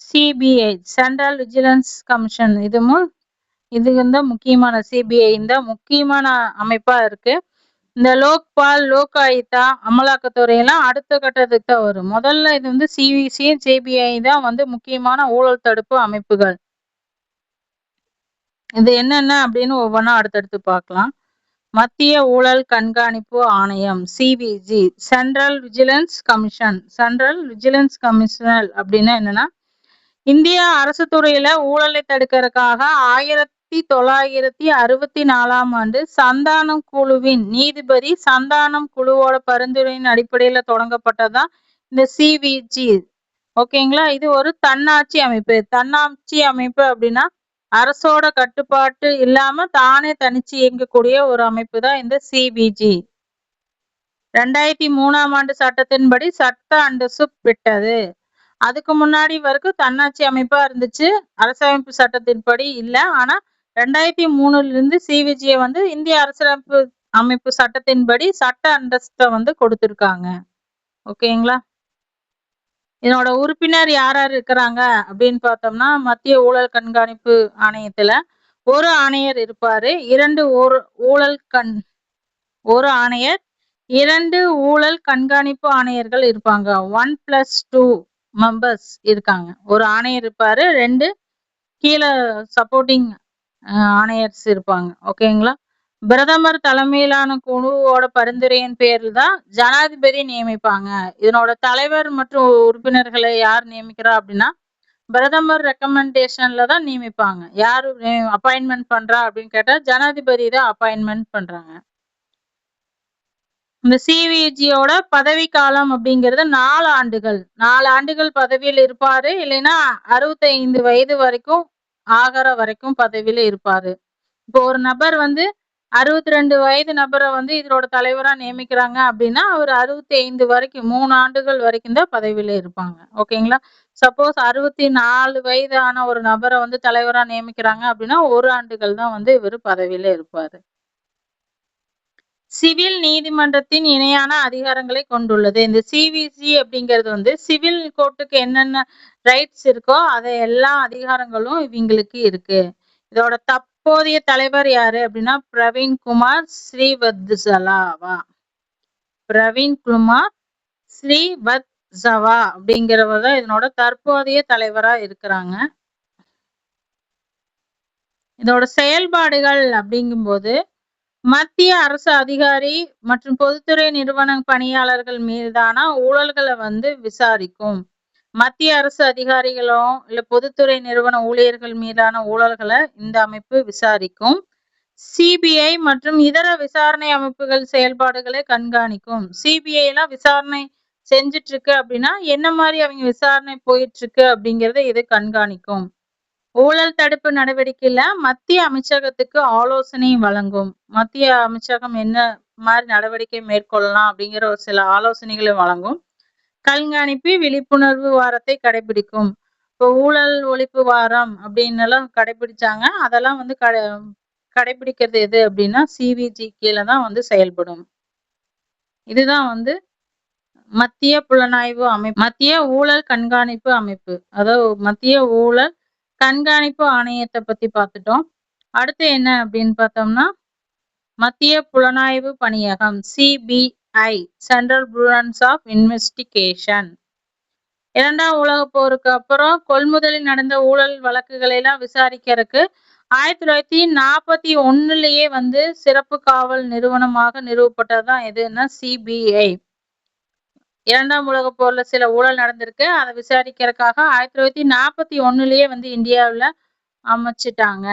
CBI central vigilance commission. இது முக்கியமான சிபிஐ இந்த முக்கியமான அமைப்பா இருக்கு. இந்த லோக்பால், லோக் ஆயுக்தா, அமலாக்கத்துறையெல்லாம் அடுத்த கட்டத்துக்கு தான் வரும். முதல்ல இது சிவிசி சிபிஐ தான் முக்கியமான ஊழல் தடுப்பு அமைப்புகள். இது என்னென்ன அப்படின்னு ஒவ்வொன்றா அடுத்தடுத்து பார்க்கலாம். மத்திய ஊழல் கண்காணிப்பு ஆணையம் CVC, central vigilance commission. Central vigilance commissioner அப்படின்னா என்னன்னா, இந்திய அரசு துறையில ஊழலை தடுக்கிறதுக்காக 1964ஆம் ஆண்டு சந்தானம் குழுவின் நீதிபதி சந்தானம் குழுவோட பரிந்துரையின் அடிப்படையில தொடங்கப்பட்டதுதான் இந்த சிவிஜி. ஓகேங்களா? இது ஒரு தன்னாட்சி அமைப்பு. தன்னாட்சி அமைப்பு அப்படின்னா அரசோட கட்டுப்பாட்டு இல்லாம தானே தனிச்சு இயங்கக்கூடிய ஒரு அமைப்பு தான் இந்த சிபிஜி. 2003ஆம் ஆண்டு சட்டத்தின்படி சட்ட அந்தஸ்து பெற்றது. அதுக்கு முன்னாடி வரைக்கும் தன்னாட்சி அமைப்பா இருந்துச்சு. அரசமைப்பு சட்டத்தின்படி இல்ல. ஆனா 2003ல இருந்து சிவிஜிய வந்து இந்திய அரசியலமைப்பு அமைப்பு சட்டத்தின்படி சட்ட அந்தஸ்தை வந்து கொடுத்திருக்காங்க. ஓகேங்களா? இதனோட உறுப்பினர் யார் யார் இருக்கிறாங்க அப்படின்னு பார்த்தோம்னா, மத்திய ஊழல் கண்காணிப்பு ஆணையத்துல ஒரு ஆணையர் இருப்பாரு. 2 ஆணையர், 2 ஊழல் கண்காணிப்பு ஆணையர்கள் இருப்பாங்க. 1+2 மெம்பர்ஸ் இருக்காங்க. ஒரு ஆணையர் இருப்பாரு, 2 கீழ சப்போர்ட்டிங் ஆணையர்ஸ் இருப்பாங்க. ஓகேங்களா? பிரதமர் தலைமையிலான குழுவோட பரிந்துரையின் பேரில் தான் ஜனாதிபதி நியமிப்பாங்க. இதனோட தலைவர் மற்றும் உறுப்பினர்களை யார் நியமிக்கிறா அப்படின்னா, பிரதமர் ரெக்கமெண்டேஷன்ல தான் நியமிப்பாங்க. யாரு அப்பாயின்மெண்ட் பண்றா அப்படின்னு கேட்டா ஜனாதிபதி தான் அப்பாயின்மெண்ட் பண்றாங்க. இந்த சிவிஜியோட பதவி காலம் அப்படிங்கிறது 4 ஆண்டுகள். 4 ஆண்டுகள் பதவியில் இருப்பாரு. இல்லைன்னா 65 வயது வரைக்கும் ஆகிற வரைக்கும் பதவியில இருப்பாரு. இப்போ ஒரு நபர் வந்து 62 வயது நபரை வந்து இதோட தலைவரா நியமிக்கிறாங்க அப்படின்னா, அவர் 65 வரைக்கும் 3 ஆண்டுகள் வரைக்கும் தான் பதவியில இருப்பாங்க. ஓகேங்களா? சப்போஸ் 64 வயதான ஒரு நபரை வந்து தலைவரா நியமிக்கிறாங்க அப்படின்னா, 1 ஆண்டுகள் தான் வந்து இவரு பதவியில இருப்பாரு. சிவில் நீதிமன்றத்தின் இணையான அதிகாரங்களை கொண்டுள்ளது. இந்த சிவிசி அப்படிங்கிறது வந்து சிவில் கோர்ட்டுக்கு என்னென்ன ரைட்ஸ் இருக்கோ அதை எல்லா அதிகாரங்களும் இவங்களுக்கு இருக்கு. இதோட தற்போதைய தலைவர் யாரு அப்படின்னா பிரவீன்குமார் ஸ்ரீவத்சலாவா. பிரவீன்குமார் ஸ்ரீவத்சவா அப்படிங்கிறவர் தான் இதனோட தற்போதைய தலைவரா இருக்கிறாங்க. இதோட செயல்பாடுகள் அப்படிங்கும்போது மத்திய அரசு அதிகாரி மற்றும் பொதுத்துறை நிறுவன பணியாளர்கள் மீதான ஊழல்களை வந்து விசாரிக்கும். மத்திய அரசு அதிகாரிகளோ இல்ல பொதுத்துறை நிறுவன ஊழியர்கள் மீதான ஊழல்களை இந்த அமைப்பு விசாரிக்கும். சிபிஐ மற்றும் இதர விசாரணை அமைப்புகள் செயல்பாடுகளை கண்காணிக்கும். சிபிஐ எல்லாம் விசாரணை செஞ்சிட்டு இருக்கு அப்படின்னா என்ன மாதிரி அவங்க விசாரணை போயிட்டு இருக்கு அப்படிங்கறத இது கண்காணிக்கும். ஊழல் தடுப்பு நடவடிக்கையில மத்திய அமைச்சகத்துக்கு ஆலோசனை வழங்கும். மத்திய அமைச்சகம் என்ன மாதிரி நடவடிக்கை மேற்கொள்ளலாம் அப்படிங்கிற ஒரு சில ஆலோசனைகளை வழங்கும். கண்காணிப்பு விழிப்புணர்வு வாரத்தை கடைபிடிக்கும். இப்போ ஊழல் ஒழிப்பு வாரம் அப்படின்னு எல்லாம் கடைபிடிச்சாங்க. அதெல்லாம் வந்து கடைபிடிக்கிறது எது அப்படின்னா சிவிஜி கீழே தான் வந்து செயல்படும். இதுதான் வந்து மத்திய புலனாய்வு அமைப்பு, மத்திய ஊழல் கண்காணிப்பு அமைப்பு, அதாவது மத்திய ஊழல் கண்காணிப்பு ஆணையத்தை பத்தி பார்த்துட்டோம். அடுத்து என்ன அப்படின்னு பார்த்தோம்னா மத்திய புலனாய்வு பணியகம் CBI, central bureau of investigation. 2ஆம் உலகப் போருக்கு அப்புறம் கொள்முதலில் நடந்த ஊழல் வழக்குகளை எல்லாம் விசாரிக்கிறதுக்கு 1941லயே வந்து சிறப்பு காவல் நிறுவனமாக நிறுவப்பட்டதுதான் எதுன்னா சிபிஐ. 2ஆம் உலகப் போர்ல சில ஊழல் நடந்திருக்கு. அதை விசாரிக்கிறதுக்காக 1941லயே வந்து இந்தியாவுல அமைச்சிட்டாங்க.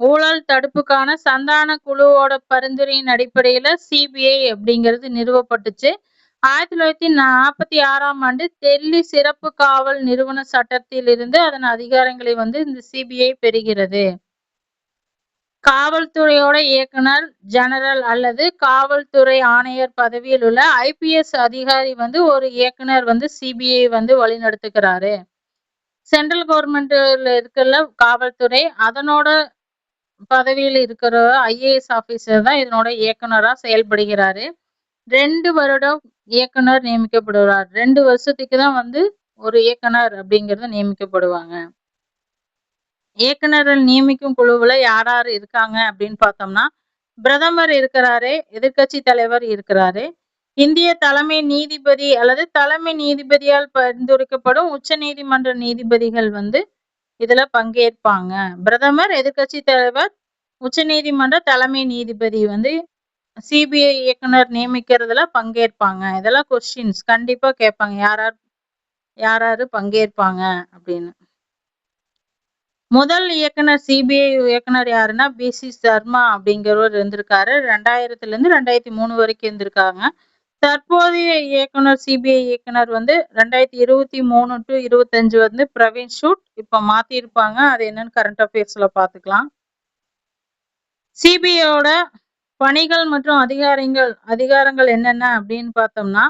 ஊழல் தடுப்புக்கான சந்தான குழுவோட பரிந்துரையின் அடிப்படையில சிபிஐ அப்படிங்கிறது நிறுவப்பட்டுச்சு. 1946ஆம் ஆண்டு டெல்லி சிறப்பு காவல் நிறுவன சட்டத்தில் இருந்து அதன் அதிகாரங்களை வந்து இந்த சிபிஐ பெறுகிறது. காவல்துறையோட இயக்குனர் ஜெனரல் அல்லது காவல்துறை ஆணையர் பதவியில் உள்ள ஐபிஎஸ் அதிகாரி வந்து ஒரு இயக்குனர் வந்து சிபிஐ வந்து வழிநடத்துகிறாரு. சென்ட்ரல் கவர்மெண்ட்ல இருக்கிற காவல்துறை அதனோட பதவியில் இருக்கிற ஐஏஎஸ் ஆபீசர் தான் இதனோட இயக்குனரா செயல்படுகிறாரு. 2 வருடம் இயக்குனர் நியமிக்கப்படுவார். 2 வருஷத்துக்கு தான் வந்து ஒரு இயக்குனர் அப்படிங்கறது நியமிக்கப்படுவாங்க. இயக்குனர்கள் நியமிக்கும் குழுவுல யார் யார் இருக்காங்க அப்படின்னு பார்த்தோம்னா பிரதமர் இருக்கிறாரு, எதிர்க்கட்சி தலைவர் இருக்கிறாரு, இந்திய தலைமை நீதிபதி அல்லது தலைமை நீதிபதியால் பரிந்துரைக்கப்படும் உச்ச நீதிமன்ற நீதிபதிகள் வந்து இதுல பங்கேற்பாங்க. பிரதமர், எதிர்க்கட்சி தலைவர், உச்ச நீதிமன்ற தலைமை நீதிபதி வந்து சிபிஐ இயக்குனர் நியமிக்கிறதுல பங்கேற்பாங்க. இதெல்லாம் கொஸ்டின்ஸ் கண்டிப்பா கேட்பாங்க, யாராரு பங்கேற்பாங்க அப்படின்னு. முதல் இயக்குனர் சிபிஐ இயக்குனர் யாருன்னா பிசி சர்மா அப்படிங்கிறவர் இருந்திருக்காரு. 2000ல இருந்து 2003 வரைக்கும் இருந்திருக்காங்க. தற்போதைய இயக்குனர் சிபிஐ இயக்குனர் வந்து 2023 to 25 வந்து பிரவீன் சூட். இப்ப மாத்திருப்பாங்க, அது என்னன்னு கரண்ட் அஃபேர்ஸ்ல பாத்துக்கலாம். சிபிஐயோட பணிகள் மற்றும் அதிகாரங்கள் என்னென்ன அப்படின்னு பார்த்தோம்னா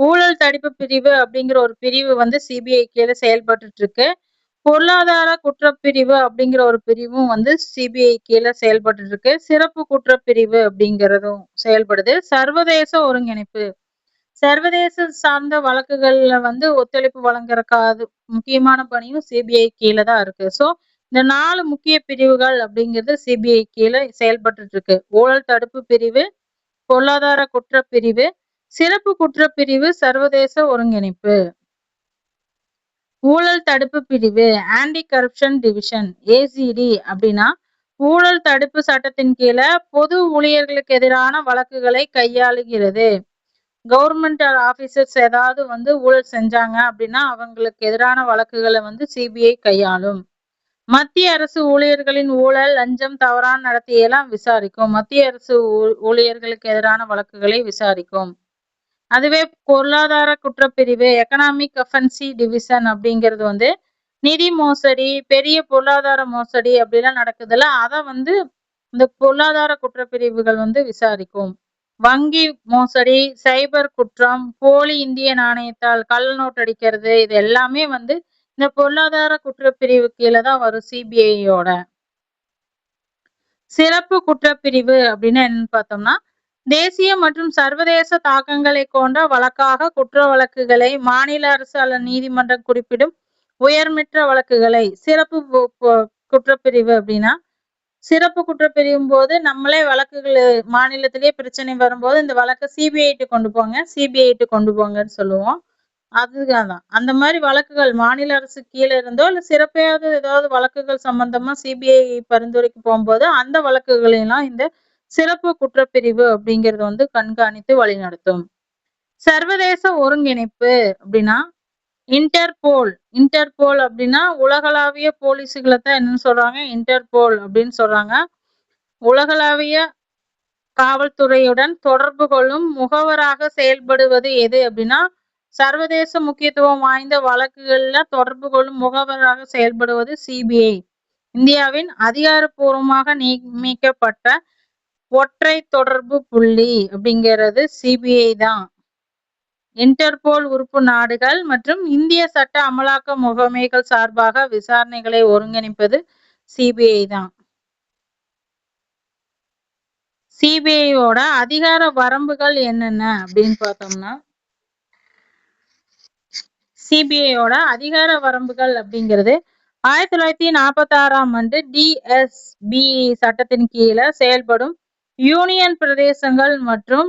ஊழல் தடுப்பு பிரிவு அப்படிங்கிற ஒரு பிரிவு வந்து சிபிஐ கீழே செயல்பட்டு இருக்கு. பொருளாதார குற்றப்பிரிவு அப்படிங்கிற ஒரு பிரிவும் வந்து சிபிஐ கீழே செயல்பட்டு இருக்கு. சிறப்பு குற்றப்பிரிவு அப்படிங்கிறதும் செயல்படுது. சர்வதேச ஒருங்கிணைப்பு சர்வதேச சார்ந்த வழக்குகள்ல வந்து ஒத்துழைப்பு வழங்குறதுக்காக முக்கியமான பணியும் சிபிஐ கீழே தான் இருக்கு. சோ இந்த 4 முக்கிய பிரிவுகள் அப்படிங்கிறது சிபிஐ கீழே செயல்பட்டு இருக்கு. ஊழல் தடுப்பு பிரிவு, பொருளாதார குற்றப்பிரிவு, சிறப்பு குற்றப்பிரிவு, சர்வதேச ஒருங்கிணைப்பு. ஊழல் தடுப்பு பிரிவு ஆன்டி கரப்ஷன் டிவிஷன் ஏசிடி அப்படின்னா ஊழல் தடுப்பு சட்டத்தின் கீழே பொது ஊழியர்களுக்கு எதிரான வழக்குகளை கையாளுகிறது. கவர்மெண்ட் ஆபீசர்ஸ் ஏதாவது வந்து ஊழல் செஞ்சாங்க அப்படின்னா அவங்களுக்கு எதிரான வழக்குகளை வந்து சிபிஐ கையாளும். மத்திய அரசு ஊழியர்களின் ஊழல், லஞ்சம், தவறான நடத்தையெல்லாம் விசாரிக்கும். மத்திய அரசு ஊழியர்களுக்கு எதிரான வழக்குகளை விசாரிக்கும். அதுவே பொருளாதார குற்றப்பிரிவு எக்கனாமிக் அஃபென்சி டிவிஷன் அப்படிங்கிறது வந்து நிதி மோசடி, பெரிய பொருளாதார மோசடி அப்படிலாம் நடக்குதுல்ல, அதை வந்து இந்த பொருளாதார குற்றப்பிரிவுகள் வந்து விசாரிக்கும். வங்கி மோசடி, சைபர் குற்றம், போலி இந்திய நாணயத்தால் கள்ள நோட் அடிக்கிறது, இது எல்லாமே வந்து இந்த பொருளாதார குற்றப்பிரிவு கீழே தான் வரும் சிபிஐயோட. சிறப்பு குற்றப்பிரிவு அப்படின்னு என்னன்னு பார்த்தோம்னா தேசிய மற்றும் சர்வதேச தாக்கங்களை கொண்ட வழக்காக குற்ற வழக்குகளை மாநில அரசு அல்லது நீதிமன்றம் குறிப்பிடும் உயர்மற்ற வழக்குகளை சிறப்பு குற்றப்பிரிவு அப்படின்னா சிறப்பு குற்றப்பிரிவும் போது நம்மளே வழக்குகள் மாநிலத்திலேயே பிரச்சனை வரும்போது இந்த வழக்கை சிபிஐட்டு கொண்டு போங்க, சிபிஐட்டு கொண்டு போங்கன்னு சொல்லுவோம். அதுதான் அந்த மாதிரி வழக்குகள் மாநில அரசு கீழே இருந்தோ இல்ல சிறப்பையாவது ஏதாவது வழக்குகள் சம்பந்தமா சிபிஐ பரிந்துரைக்கு போகும்போது அந்த வழக்குகளெல்லாம் இந்த சிறப்பு குற்றப்பிரிவு அப்படிங்கிறது வந்து கண்காணித்து வழிநடத்தும். சர்வதேச ஒருங்கிணைப்பு அப்படின்னா இன்டர்போல் அப்படின்னா உலகளாவிய போலீஸுகளை தான் என்னன்னு சொல்றாங்க, இன்டர்போல் அப்படின்னு சொல்றாங்க. உலகளாவிய காவல்துறையுடன் தொடர்பு கொள்ளும் முகவராக செயல்படுவது எது அப்படின்னா சர்வதேச முக்கியத்துவம் வாய்ந்த வழக்குகள்ல தொடர்பு கொள்ளும் முகவராக செயல்படுவது சிபிஐ. இந்தியாவின் அதிகாரப்பூர்வமாக நியமிக்கப்பட்ட ஒற்றை தொடர்பு புள்ளி அப்படிங்கிறது சிபிஐ தான். இன்டர்போல் உறுப்பு நாடுகள் மற்றும் இந்திய சட்ட அமலாக்க முகமைகள் சார்பாக விசாரணைகளை ஒருங்கிணைப்பது சிபிஐ தான். சிபிஐயோட அதிகார வரம்புகள் என்னென்ன அப்படின்னு பார்த்தோம்னா சிபிஐயோட அதிகார வரம்புகள் அப்படிங்கிறது 1946ஆம் ஆண்டு டிஎஸ்பி சட்டத்தின் கீழே செயல்படும் யூனியன் பிரதேசங்கள் மற்றும்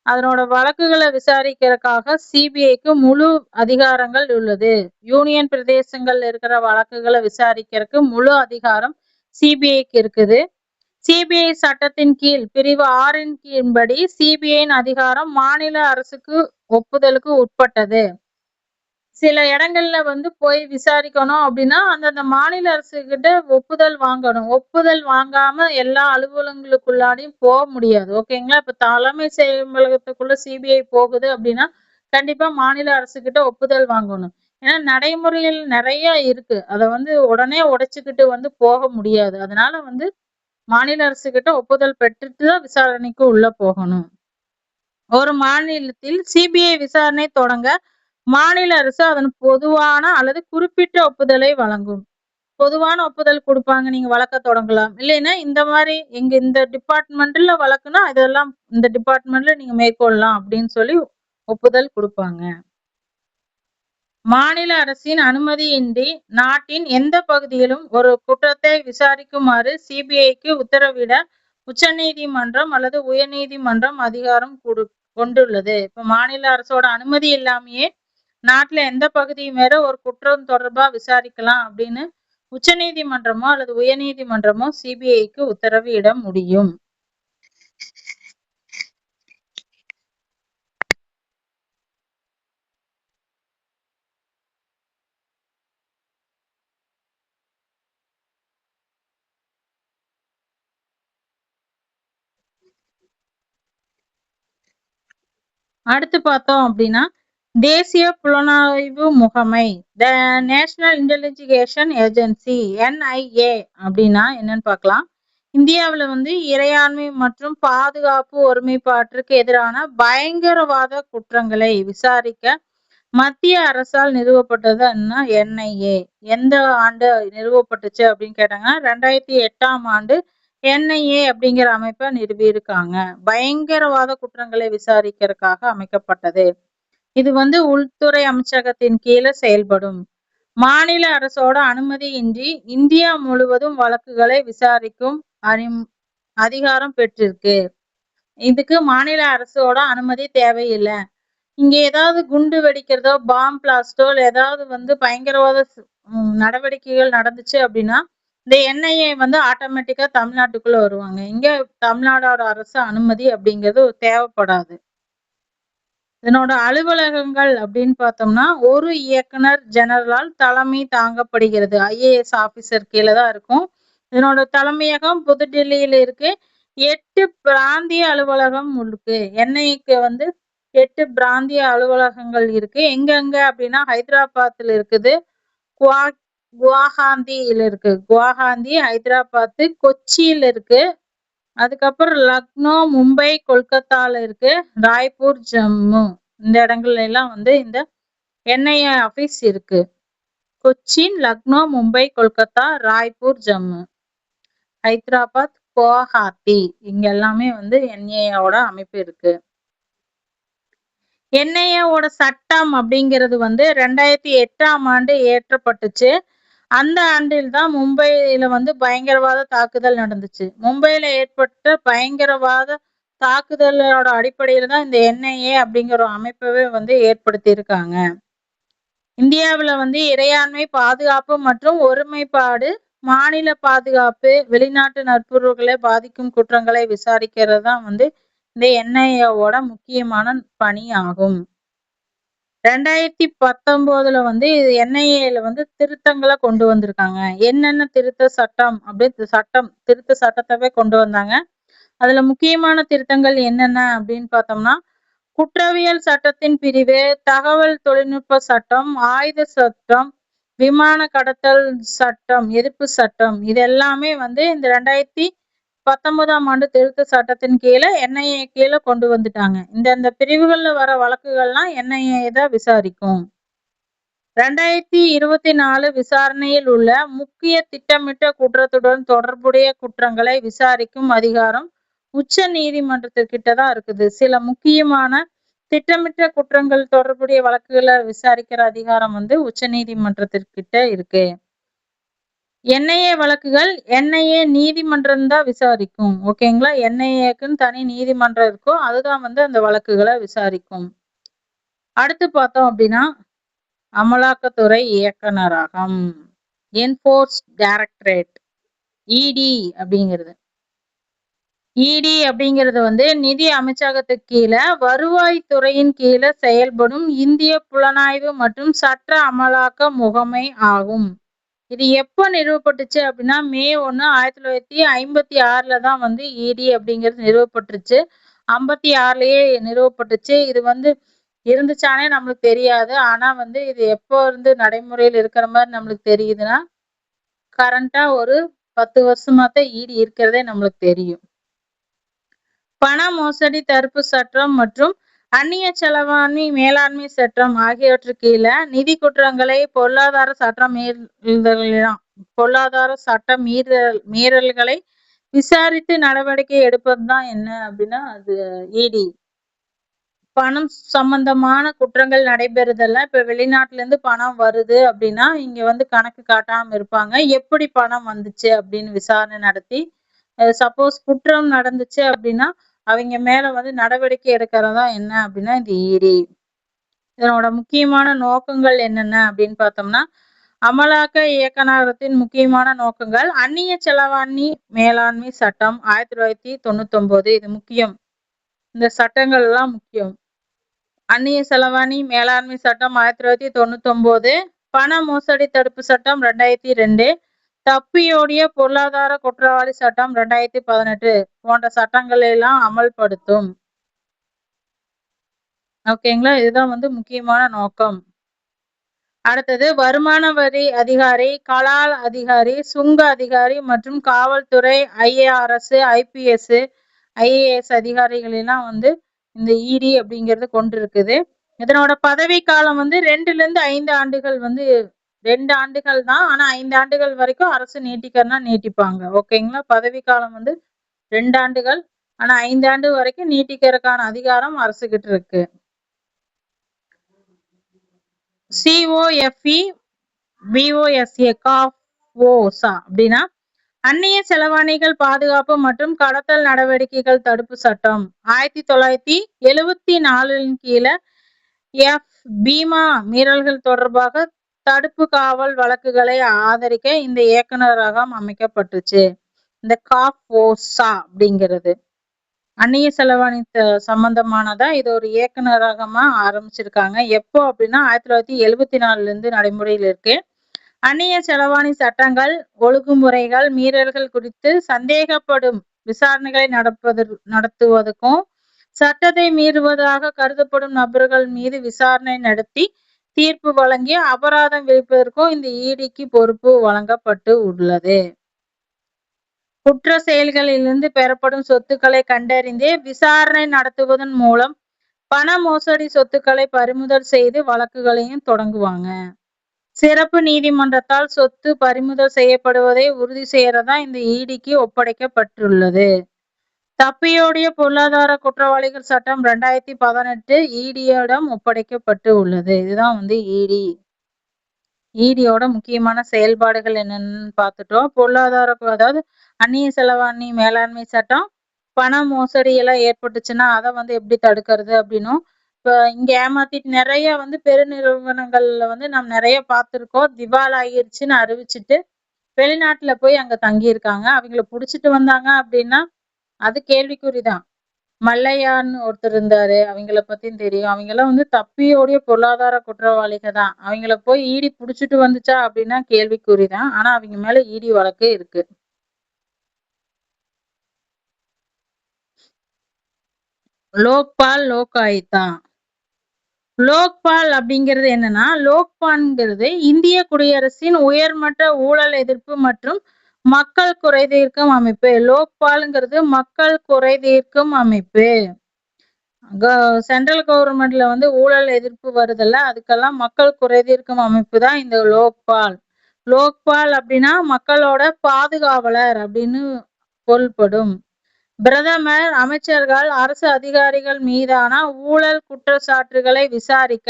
அதனோட வழக்குகளை விசாரிக்கிறதுக்காக சிபிஐக்கு முழு அதிகாரங்கள் உள்ளது. யூனியன் பிரதேசங்கள் இருக்கிற வழக்குகளை விசாரிக்கிறதுக்கு முழு அதிகாரம் சிபிஐக்கு இருக்குது. சிபிஐ சட்டத்தின் கீழ் பிரிவு 6 கீழ்படி சிபிஐயின் அதிகாரம் மாநில அரசுக்கு ஒப்புதலுக்கு உட்பட்டது. சில இடங்கள்ல வந்து போய் விசாரிக்கணும் அப்படின்னா அந்தந்த மாநில அரசு கிட்ட ஒப்புதல் வாங்கணும். ஒப்புதல் வாங்காம எல்லா அலுவலகங்களுக்குள்ளாடியும் போக முடியாது. ஓகேங்களா? இப்ப தலைமை செயலகத்துக்குள்ள சிபிஐ போகுது அப்படின்னா கண்டிப்பா மாநில அரசு கிட்ட ஒப்புதல் வாங்கணும். ஏன்னா நடைமுறையில் நிறைய இருக்கு. அதை வந்து உடனே உடைச்சுக்கிட்டு வந்து போக முடியாது. அதனால வந்து மாநில அரசு கிட்ட ஒப்புதல் பெற்றுட்டு தான் விசாரணைக்கு உள்ள போகணும். ஒரு மாநிலத்தில் சிபிஐ விசாரணை தொடங்க மாநில அரசு அதன் பொதுவான அல்லது குறிப்பிட்ட ஒப்புதலை வழங்கும். பொதுவான ஒப்புதல் கொடுப்பாங்க, நீங்க வழக்க தொடங்கலாம். இல்லைன்னா இந்த மாதிரி எங்க இந்த டிபார்ட்மெண்ட்ல வழக்குனா இதெல்லாம் இந்த டிபார்ட்மெண்ட்ல நீங்க மேற்கொள்ளலாம் அப்படின்னு சொல்லி ஒப்புதல் கொடுப்பாங்க. மாநில அரசின் அனுமதியின்றி நாட்டின் எந்த பகுதியிலும் ஒரு குற்றத்தை விசாரிக்குமாறு சிபிஐக்கு உத்தரவிட உச்சநீதிமன்றம் அல்லது உயர்நீதிமன்றம் அதிகாரம் கொண்டுள்ளது. இப்ப மாநில அரசோட அனுமதி இல்லாமையே நாட்டுல எந்த பகுதியும் மேல ஒரு குற்றம் தொடர்பா விசாரிக்கலாம் அப்படின்னு உச்சநீதிமன்றமோ அல்லது உயர்நீதிமன்றமோ சிபிஐக்கு உத்தரவு இட முடியும். அடுத்து பார்த்தோம் அப்படின்னா தேசிய புலனாய்வு முகமை த நேஷனல் இன்டெலிஜேஷன் ஏஜென்சி NIA அப்படின்னா என்னன்னு பார்க்கலாம். இந்தியாவுல வந்து இறையாண்மை மற்றும் பாதுகாப்பு ஒருமைப்பாட்டிற்கு எதிரான பயங்கரவாத குற்றங்களை விசாரிக்க மத்திய அரசால் நிறுவப்பட்டதுன்னா NIA. எந்த ஆண்டு நிறுவப்பட்டுச்சு அப்படின்னு கேட்டாங்கன்னா 2008ஆம் ஆண்டு NIA அப்படிங்கிற அமைப்பை நிறுவியிருக்காங்க. பயங்கரவாத குற்றங்களை விசாரிக்கிறதுக்காக அமைக்கப்பட்டது. இது வந்து உள்துறை அமைச்சகத்தின் கீழே செயல்படும். மாநில அரசோட அனுமதியின்றி இந்தியா முழுவதும் வழக்குகளை விசாரிக்கும் அதிகாரம் பெற்றிருக்கு. இதுக்கு மாநில அரசோட அனுமதி தேவையில்லை. இங்க ஏதாவது குண்டு வெடிக்கிறதோ பாம் பிளாஸ்டோ இல்ல ஏதாவது வந்து பயங்கரவாத நடவடிக்கைகள் நடந்துச்சு அப்படின்னா இந்த NIA வந்து ஆட்டோமேட்டிக்கா தமிழ்நாட்டுக்குள்ள வருவாங்க. இங்க தமிழ்நாடோட அரசு அனுமதி அப்படிங்கிறது தேவைப்படாது. இதனோட அலுவலகங்கள் அப்படின்னு பார்த்தோம்னா ஒரு இயக்குனர் ஜெனரலால் தலைமை தாங்கப்படுகிறது. IAS ஆபீசர் கீழே தான் இருக்கும். இதனோட தலைமையகம் புதுடெல்லியில இருக்கு. 8 பிராந்திய அலுவலகம் இருக்கு. NIAக்கு வந்து 8 பிராந்திய அலுவலகங்கள் இருக்கு. எங்கெங்க அப்படின்னா ஹைதராபாத்ல இருக்குது, குவாஹாந்தியில இருக்கு, குவாஹாந்தி, ஹைதராபாத், கொச்சியில இருக்கு, அதுக்கப்புறம் லக்னோ, மும்பை, கொல்கத்தால இருக்கு, ராய்ப்பூர், ஜம்மு இந்த இடங்கள்ல எல்லாம் வந்து இந்த NIA ஆபீஸ் இருக்கு. கொச்சின், லக்னோ, மும்பை, கொல்கத்தா, ராய்ப்பூர், ஜம்மு, ஹைதராபாத், குவாஹாத்தி இங்க எல்லாமே வந்து NIAவோட அமைப்பு இருக்கு. NIAவோட சட்டம் அப்படிங்கிறது வந்து 2008ஆம் ஆண்டு இயற்றப்பட்டுச்சு. அந்த ஆண்டில் தான் மும்பையில வந்து பயங்கரவாத தாக்குதல் நடந்துச்சு. மும்பையில ஏற்பட்ட பயங்கரவாத தாக்குதலோட அடிப்படையில தான் இந்த NIA அப்படிங்கிற ஒரு அமைப்பவே வந்து ஏற்படுத்தி இருக்காங்க. இந்தியாவுல வந்து இறையாண்மை, பாதுகாப்பு மற்றும் ஒருமைப்பாடு, மாநில பாதுகாப்பு, வெளிநாட்டு நட்புறவுகளை பாதிக்கும் குற்றங்களை விசாரிக்கிறது தான் வந்து இந்த NIAவோட முக்கியமான பணி ஆகும். 2019ல வந்து NIAல வந்து திருத்தங்களை கொண்டு வந்திருக்காங்க. என்னென்ன திருத்த சட்டம் திருத்த சட்டத்தவே கொண்டு வந்தாங்க. அதுல முக்கியமான திருத்தங்கள் என்னென்ன அப்படின்னு பார்த்தோம்னா குற்றவியல் சட்டத்தின் பிரிவு, தகவல் தொழில்நுட்ப சட்டம், ஆயுத சட்டம், விமான கடத்தல் சட்டம், எதிர்ப்பு சட்டம் இது எல்லாமே வந்து இந்த 2019ஆம் ஆண்டு திருத்த சட்டத்தின் கீழே NIA கீழே கொண்டு வந்துட்டாங்க. இந்த பிரிவுகள்ல வர வழக்குகள்லாம் NIA தான் விசாரிக்கும். 2024 விசாரணையில் உள்ள முக்கிய திட்டமிட்ட குற்றத்துடன் தொடர்புடைய குற்றங்களை விசாரிக்கும் அதிகாரம் உச்ச நீதிமன்றத்திற்கிட்ட தான் இருக்குது. சில முக்கியமான திட்டமிட்ட குற்றங்கள் தொடர்புடைய வழக்குகளை விசாரிக்கிற அதிகாரம் வந்து உச்ச நீதிமன்றத்திற்கிட்ட இருக்கு. NIA வழக்குகள் NIA நீதிமன்றம் தான் விசாரிக்கும். ஓகேங்களா? NIAக்குன்னு தனி நீதிமன்றம் இருக்கும். அதுதான் வந்து அந்த வழக்குகளை விசாரிக்கும். அடுத்து பார்த்தோம் அப்படின்னா அமலாக்கத்துறை இயக்குநரகம், என்ஃபோர்ஸ் டைரக்டரேட், ED அப்படிங்கிறது. ED அப்படிங்கிறது வந்து நிதி அமைச்சகத்துக்கு கீழே வருவாய்த்துறையின் கீழே செயல்படும் இந்திய புலனாய்வு மற்றும் சட்ட அமலாக்க முகமை ஆகும். இது எப்போ நிறுவப்பட்டுச்சு அப்படின்னா மே 1, 1956ல தான் வந்து ED அப்படிங்கிறது நிறுவப்பட்டுருச்சு. 56லயே நிறுவப்பட்டுச்சு. இது வந்து இருந்துச்சானே நம்மளுக்கு தெரியாது. ஆனா வந்து இது எப்போ இருந்து நடைமுறையில் இருக்கிற மாதிரி நம்மளுக்கு தெரியுதுன்னா கரண்டா ஒரு 10 வருஷமா தான் ED இருக்கிறதே நம்மளுக்கு தெரியும். பண மோசடி தடுப்பு சட்டம் மற்றும் அந்நிய செலவாணி மேலாண்மை சட்டம் ஆகியவற்றுக்கு கீழே நிதி குற்றங்களை பொருளாதார சட்ட மீறல்களை விசாரித்து நடவடிக்கை எடுப்பதுதான் என்ன அப்படின்னா அது ED. பணம் சம்பந்தமான குற்றங்கள் நடைபெறுதல்ல இப்ப வெளிநாட்டுல இருந்து பணம் வருது அப்படின்னா இங்க வந்து கணக்கு காட்டாம இருப்பாங்க. எப்படி பணம் வந்துச்சு அப்படின்னு விசாரணை நடத்தி சப்போஸ் குற்றம் நடந்துச்சு அப்படின்னா அவங்க மேல வந்து நடவடிக்கை எடுக்கிறதா என்ன அப்படின்னா இந்த ED. இதனோட முக்கியமான நோக்கங்கள் என்னென்ன அப்படின்னு பார்த்தோம்னா அமலாக்க இயக்குநரகத்தின் முக்கியமான நோக்கங்கள் அந்நிய செலவாணி மேலாண்மை சட்டம் 1999 இது முக்கியம். இந்த சட்டங்கள் எல்லாம் முக்கியம். அந்நிய செலவாணி மேலாண்மை சட்டம் 1999, பண மோசடி தடுப்பு சட்டம் 2002, தப்பியோடிய பொருளாதார குற்றவாளி சட்டம் 2018 போன்ற சட்டங்களை எல்லாம் அமல்படுத்தும். ஓகேங்களா? இதுதான் வந்து முக்கியமான நோக்கம். அடுத்தது வருமான வரி அதிகாரி, கலால் அதிகாரி, சுங்க அதிகாரி மற்றும் காவல்துறை, IARS, IPS, IAS அதிகாரிகள் எல்லாம் வந்து இந்த இடி அப்படிங்கிறது கொண்டிருக்குது. இதனோட பதவி காலம் வந்து 2ல இருந்து 5 ஆண்டுகள் வந்து 2 ஆண்டுகள் தான். ஆனா 5 ஆண்டுகள் வரைக்கும் அரசு நீட்டிக்கன்னா நீட்டிப்பாங்க. ஓகேங்களா? பதவி காலம் வந்து 2 ஆண்டுகள். ஆனா 5 ஆண்டு வரைக்கும் நீட்டிக்கிறதுக்கான அதிகாரம் அரசுகிட்ட இருக்கு. COFE BOSA COFOSA அப்படின்னா அந்நிய செலவாணிகள் பாதுகாப்பு மற்றும் கடத்தல் நடவடிக்கைகள் தடுப்பு சட்டம் 1974 கீழே பீமா மீறல்கள் தொடர்பாக தடுப்பு காவல் வழக்குகளை ஆதரிக்க இந்த இயக்குநரகம் அமைக்கப்பட்டுச்சு. இந்த காஃபோசா அப்படிங்கிறது அந்நிய செலவாணி சம்பந்தமானதா இது ஒரு இயக்குநரகமா ஆரம்பிச்சிருக்காங்க. எப்போ அப்படின்னா 1974 இருந்து நடைமுறையில் இருக்கு. அந்நிய செலவாணி சட்டங்கள், ஒழுங்குமுறைகள், மீறல்கள் குறித்து சந்தேகப்படும் விசாரணைகளை நடத்துவதற்கும் சட்டத்தை மீறுவதாக கருதப்படும் நபர்கள் மீது விசாரணை நடத்தி தீர்ப்பு வழங்கி அபராதம் விதிப்பதற்கும் இந்த இடிக்கு பொறுப்பு வழங்கப்பட்டு உள்ளது. குற்ற செயல்களிலிருந்து பெறப்படும் சொத்துக்களை கண்டறிந்து விசாரணை நடத்துவதன் மூலம் பண மோசடி சொத்துக்களை பறிமுதல் செய்து வழக்குகளையும் தொடங்குவாங்க. சிறப்பு நீதிமன்றத்தால் சொத்து பறிமுதல் செய்யப்படுவதை உறுதி செய்யறதா இந்த இடிக்கு ஒப்படைக்கப்பட்டுள்ளது. தப்பியோடிய பொருளாதார குற்றவாளிகள் சட்டம் 2018 இடியிடம் ஒப்படைக்கப்பட்டு உள்ளது. இதுதான் வந்து இடியோட முக்கியமான செயல்பாடுகள் என்னன்னு பார்த்துட்டோம். பொருளாதார அதாவது அந்நிய செலவாணி மேலாண்மை சட்டம், பண மோசடி எல்லாம் ஏற்பட்டுச்சுன்னா அதை வந்து எப்படி தடுக்கிறது அப்படின்னும், இப்ப இங்க ஏமாத்திட்டு நிறைய வந்து பெருநிறுவனங்கள்ல வந்து நம்ம நிறைய பார்த்திருக்கோம். திவால் ஆகிருச்சுன்னு அறிவிச்சுட்டு வெளிநாட்டுல போய் அங்க தங்கி இருக்காங்க. அவங்கள புடிச்சிட்டு வந்தாங்க அப்படின்னா அது கேள்விக்குறிதான். மல்லையான்னு ஒருத்தர் இருந்தாரு, அவங்கள பத்தியும் தெரியும். அவங்க எல்லாம் வந்து தப்பியோடைய பொருளாதார குற்றவாளிகள் தான். அவங்கள போய் இடி புடிச்சிட்டு வந்துச்சா அப்படின்னா கேள்விக்குறிதான். ஆனா அவங்க மேல இடி வழக்கு இருக்கு. லோக்பால், லோக் ஆயுக்தா. லோக்பால் அப்படிங்கிறது என்னன்னா, லோக்பால்ங்கிறது இந்திய குடியரசின் உயர்மட்ட ஊழல் எதிர்ப்பு மற்றும் மக்கள் குறை தீர்க்கும் அமைப்பு. லோக்பால்ங்கிறது மக்கள் குறை தீர்க்கும் அமைப்பு. சென்ட்ரல் கவர்மெண்ட்ல வந்து ஊழல் எதிர்ப்பு வருதுல்ல, அதுக்கெல்லாம் மக்கள் குறை தீர்க்கும் அமைப்பு தான் இந்த லோக்பால். லோக்பால் அப்படின்னா மக்களோட பாதுகாவலர் அப்படின்னு பொருள்படும். பிரதமர், அமைச்சர்கள், அரசு அதிகாரிகள் மீதான ஊழல் குற்றச்சாட்டுகளை விசாரிக்க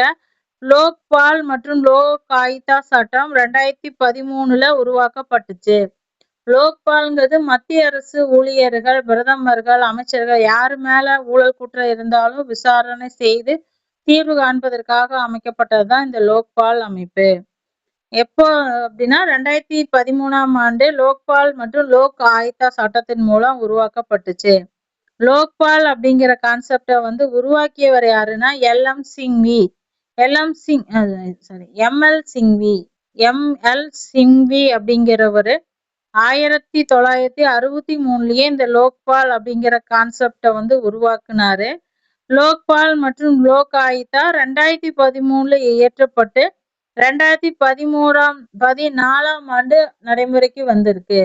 லோக்பால் மற்றும் லோக் ஆயுக்தா சட்டம் 2013 உருவாக்கப்பட்டுச்சு. லோக்பால்ங்கிறது மத்திய அரசு ஊழியர்கள், பிரதமர்கள், அமைச்சர்கள் யாரு மேல ஊழல் குற்றம் இருந்தாலும் விசாரணை செய்து தீர்வு காண்பதற்காக அமைக்கப்பட்டதுதான் இந்த லோக்பால் அமைப்பு. எப்போ அப்படின்னா 2013 லோக்பால் மற்றும் லோக் ஆயுக்தா சட்டத்தின் மூலம் உருவாக்கப்பட்டுச்சு. லோக்பால் அப்படிங்கிற கான்செப்டை வந்து உருவாக்கியவர் யாருன்னா ML சிங்வி அப்படிங்கிறவரு 1963 இந்த லோக்பால் அப்படிங்கிற கான்செப்டை வந்து உருவாக்குனாரு. லோக்பால் மற்றும் லோக் ஆயுக்தா 2013 இயற்றப்பட்டு 2014 நடைமுறைக்கு வந்திருக்கு.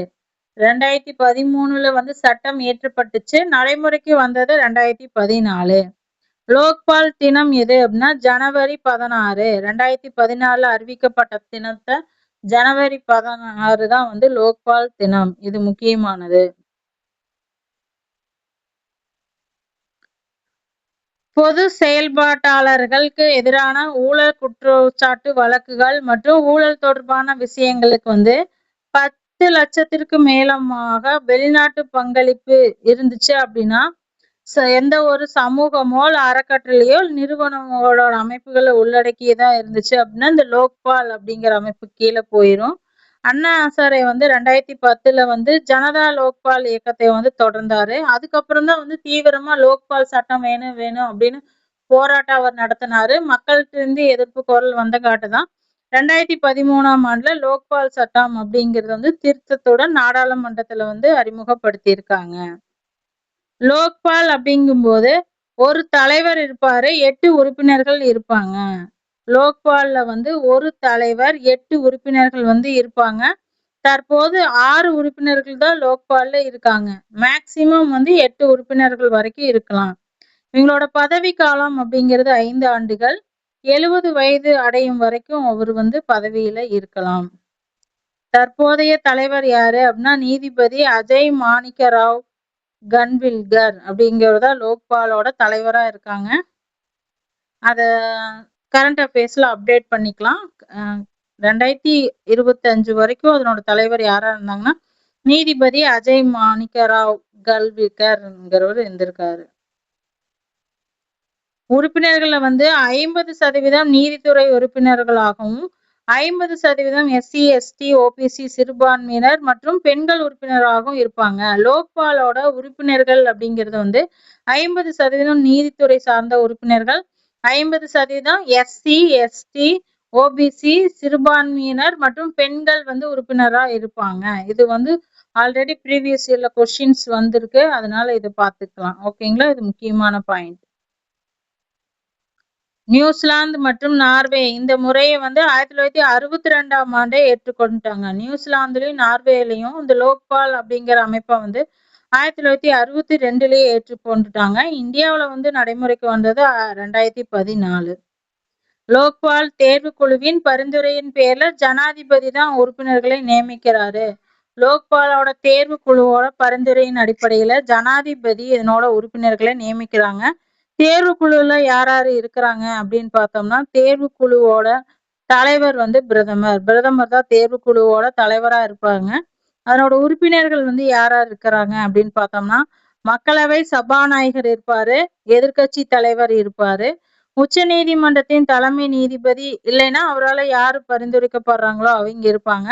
2013 வந்து சட்டம் இயற்றப்பட்டுச்சு, நடைமுறைக்கு வந்தது 2014. லோக்பால் தினம் எது அப்படின்னா ஜனவரி 16. 2014 அறிவிக்கப்பட்ட தினத்தை ஜனவரி 16 தான் வந்து லோக்பால் தினம். இது முக்கியமானது. பொது செயல்பாட்டாளர்களுக்கு எதிரான ஊழல் குற்றச்சாட்டு வழக்குகள் மற்றும் ஊழல் தொடர்பான விஷயங்களுக்கு வந்து 10 லட்சத்திற்கு மேலமாக வெளிநாட்டு பங்களிப்பு இருந்துச்சு அப்படின்னா எந்த ஒரு சமூகமோ அறக்கட்டளையோ நிறுவனங்களோட அமைப்புகளை உள்ளடக்கியதா இருந்துச்சு அப்படின்னா இந்த லோக்பால் அப்படிங்கிற அமைப்பு கீழே போயிரும். அண்ணா ஹசாரே வந்து 2010 வந்து ஜனதா லோக்பால் இயக்கத்தை வந்து தொடர்ந்தாரு. அதுக்கப்புறம் தான் வந்து தீவிரமா லோக்பால் சட்டம் வேணும் அப்படின்னு போராட்டம் அவர் நடத்தினாரு. மக்கள்கிட்ட இருந்து எதிர்ப்பு குரல் வந்த காட்டுதான் 2013 லோக்பால் சட்டம் அப்படிங்கிறது வந்து திருத்தத்துடன் நாடாளுமன்றத்துல வந்து அறிமுகப்படுத்தி இருக்காங்க. லோக்பால் அப்படிங்கும்போது ஒரு தலைவர் இருப்பாரு, 8 உறுப்பினர்கள் இருப்பாங்க. லோக்பால்ல வந்து ஒரு தலைவர் 8 உறுப்பினர்கள் வந்து இருப்பாங்க. தற்போது 6 உறுப்பினர்கள் தான் லோக்பால்ல இருக்காங்க. மேக்ஸிமம் வந்து 8 உறுப்பினர்கள் வரைக்கும் இருக்கலாம். இவங்களோட பதவி காலம் அப்படிங்கிறது 5 ஆண்டுகள். 70 வயது அடையும் வரைக்கும் அவர் வந்து பதவியில இருக்கலாம். தற்போதைய தலைவர் யாரு அப்படின்னா நீதிபதி அஜய் மாணிக்க ராவ் கன்வில்கர் அப்படிங்கிறவர் தான் லோக்பாலோட தலைவரா இருக்காங்க. அத கரண்ட் அஃபேர்ஸ்ல அப்டேட் பண்ணிக்கலாம். 2025 வரைக்கும் அதனோட தலைவர் யாரா இருந்தாங்கன்னா நீதிபதி அஜய் மாணிக்க ராவ் கல்விகர்ங்கிறவர் இருந்திருக்காரு. உறுப்பினர்கள்ல வந்து 50% நீதித்துறை உறுப்பினர்களாகவும் 50% எஸ்சி எஸ்டி ஓபிசி சிறுபான்மையினர் மற்றும் பெண்கள் உறுப்பினராகவும் இருப்பாங்க. லோக்பாலோட உறுப்பினர்கள் அப்படிங்கிறது வந்து 50% நீதித்துறை சார்ந்த உறுப்பினர்கள், 50% எஸ்சி எஸ்டி ஓபிசி சிறுபான்மையினர் மற்றும் பெண்கள் வந்து உறுப்பினரா இருப்பாங்க. இது வந்து ஆல்ரெடி ப்ரீவியஸ் இயர்ல கொஸ்டின்ஸ் வந்திருக்கு, அதனால இதை பார்த்துக்கலாம். ஓகேங்களா, இது முக்கியமான பாயிண்ட். நியூசிலாந்து மற்றும் நார்வே இந்த முறையை வந்து 1962ஆம் ஆண்டே ஏற்றுக்கொண்டுட்டாங்க. நியூசிலாந்துலயும் நார்வேலையும் இந்த லோக்பால் அப்படிங்கிற அமைப்பை வந்து 1962லயே ஏற்றுக்கொண்டுட்டாங்க. இந்தியாவுல வந்து நடைமுறைக்கு வந்தது 2014. லோக்பால் தேர்வு குழுவின் பரிந்துரையின் பேர்ல ஜனாதிபதி தான் உறுப்பினர்களை நியமிக்கிறாரு. லோக்பாலோட தேர்வு குழுவோட பரிந்துரையின் அடிப்படையில ஜனாதிபதி இதனோட உறுப்பினர்களை நியமிக்கிறாங்க. தேர்வு குழுல யார் இருக்கிறாங்க அப்படின்னு பார்த்தோம்னா தேர்வு குழுவோட தலைவர் வந்து பிரதமர் தான் தேர்வு குழுவோட தலைவரா இருப்பாங்க. அதனோட உறுப்பினர்கள் வந்து யார் இருக்கிறாங்க அப்படின்னு பார்த்தோம்னா மக்களவை சபாநாயகர் இருப்பாரு, எதிர்கட்சி தலைவர் இருப்பாரு, உச்ச நீதிமன்றத்தின் தலைமை நீதிபதி இல்லைன்னா அவரால் யாரு பரிந்துரைக்கப்படுறாங்களோ அவங்க இருப்பாங்க,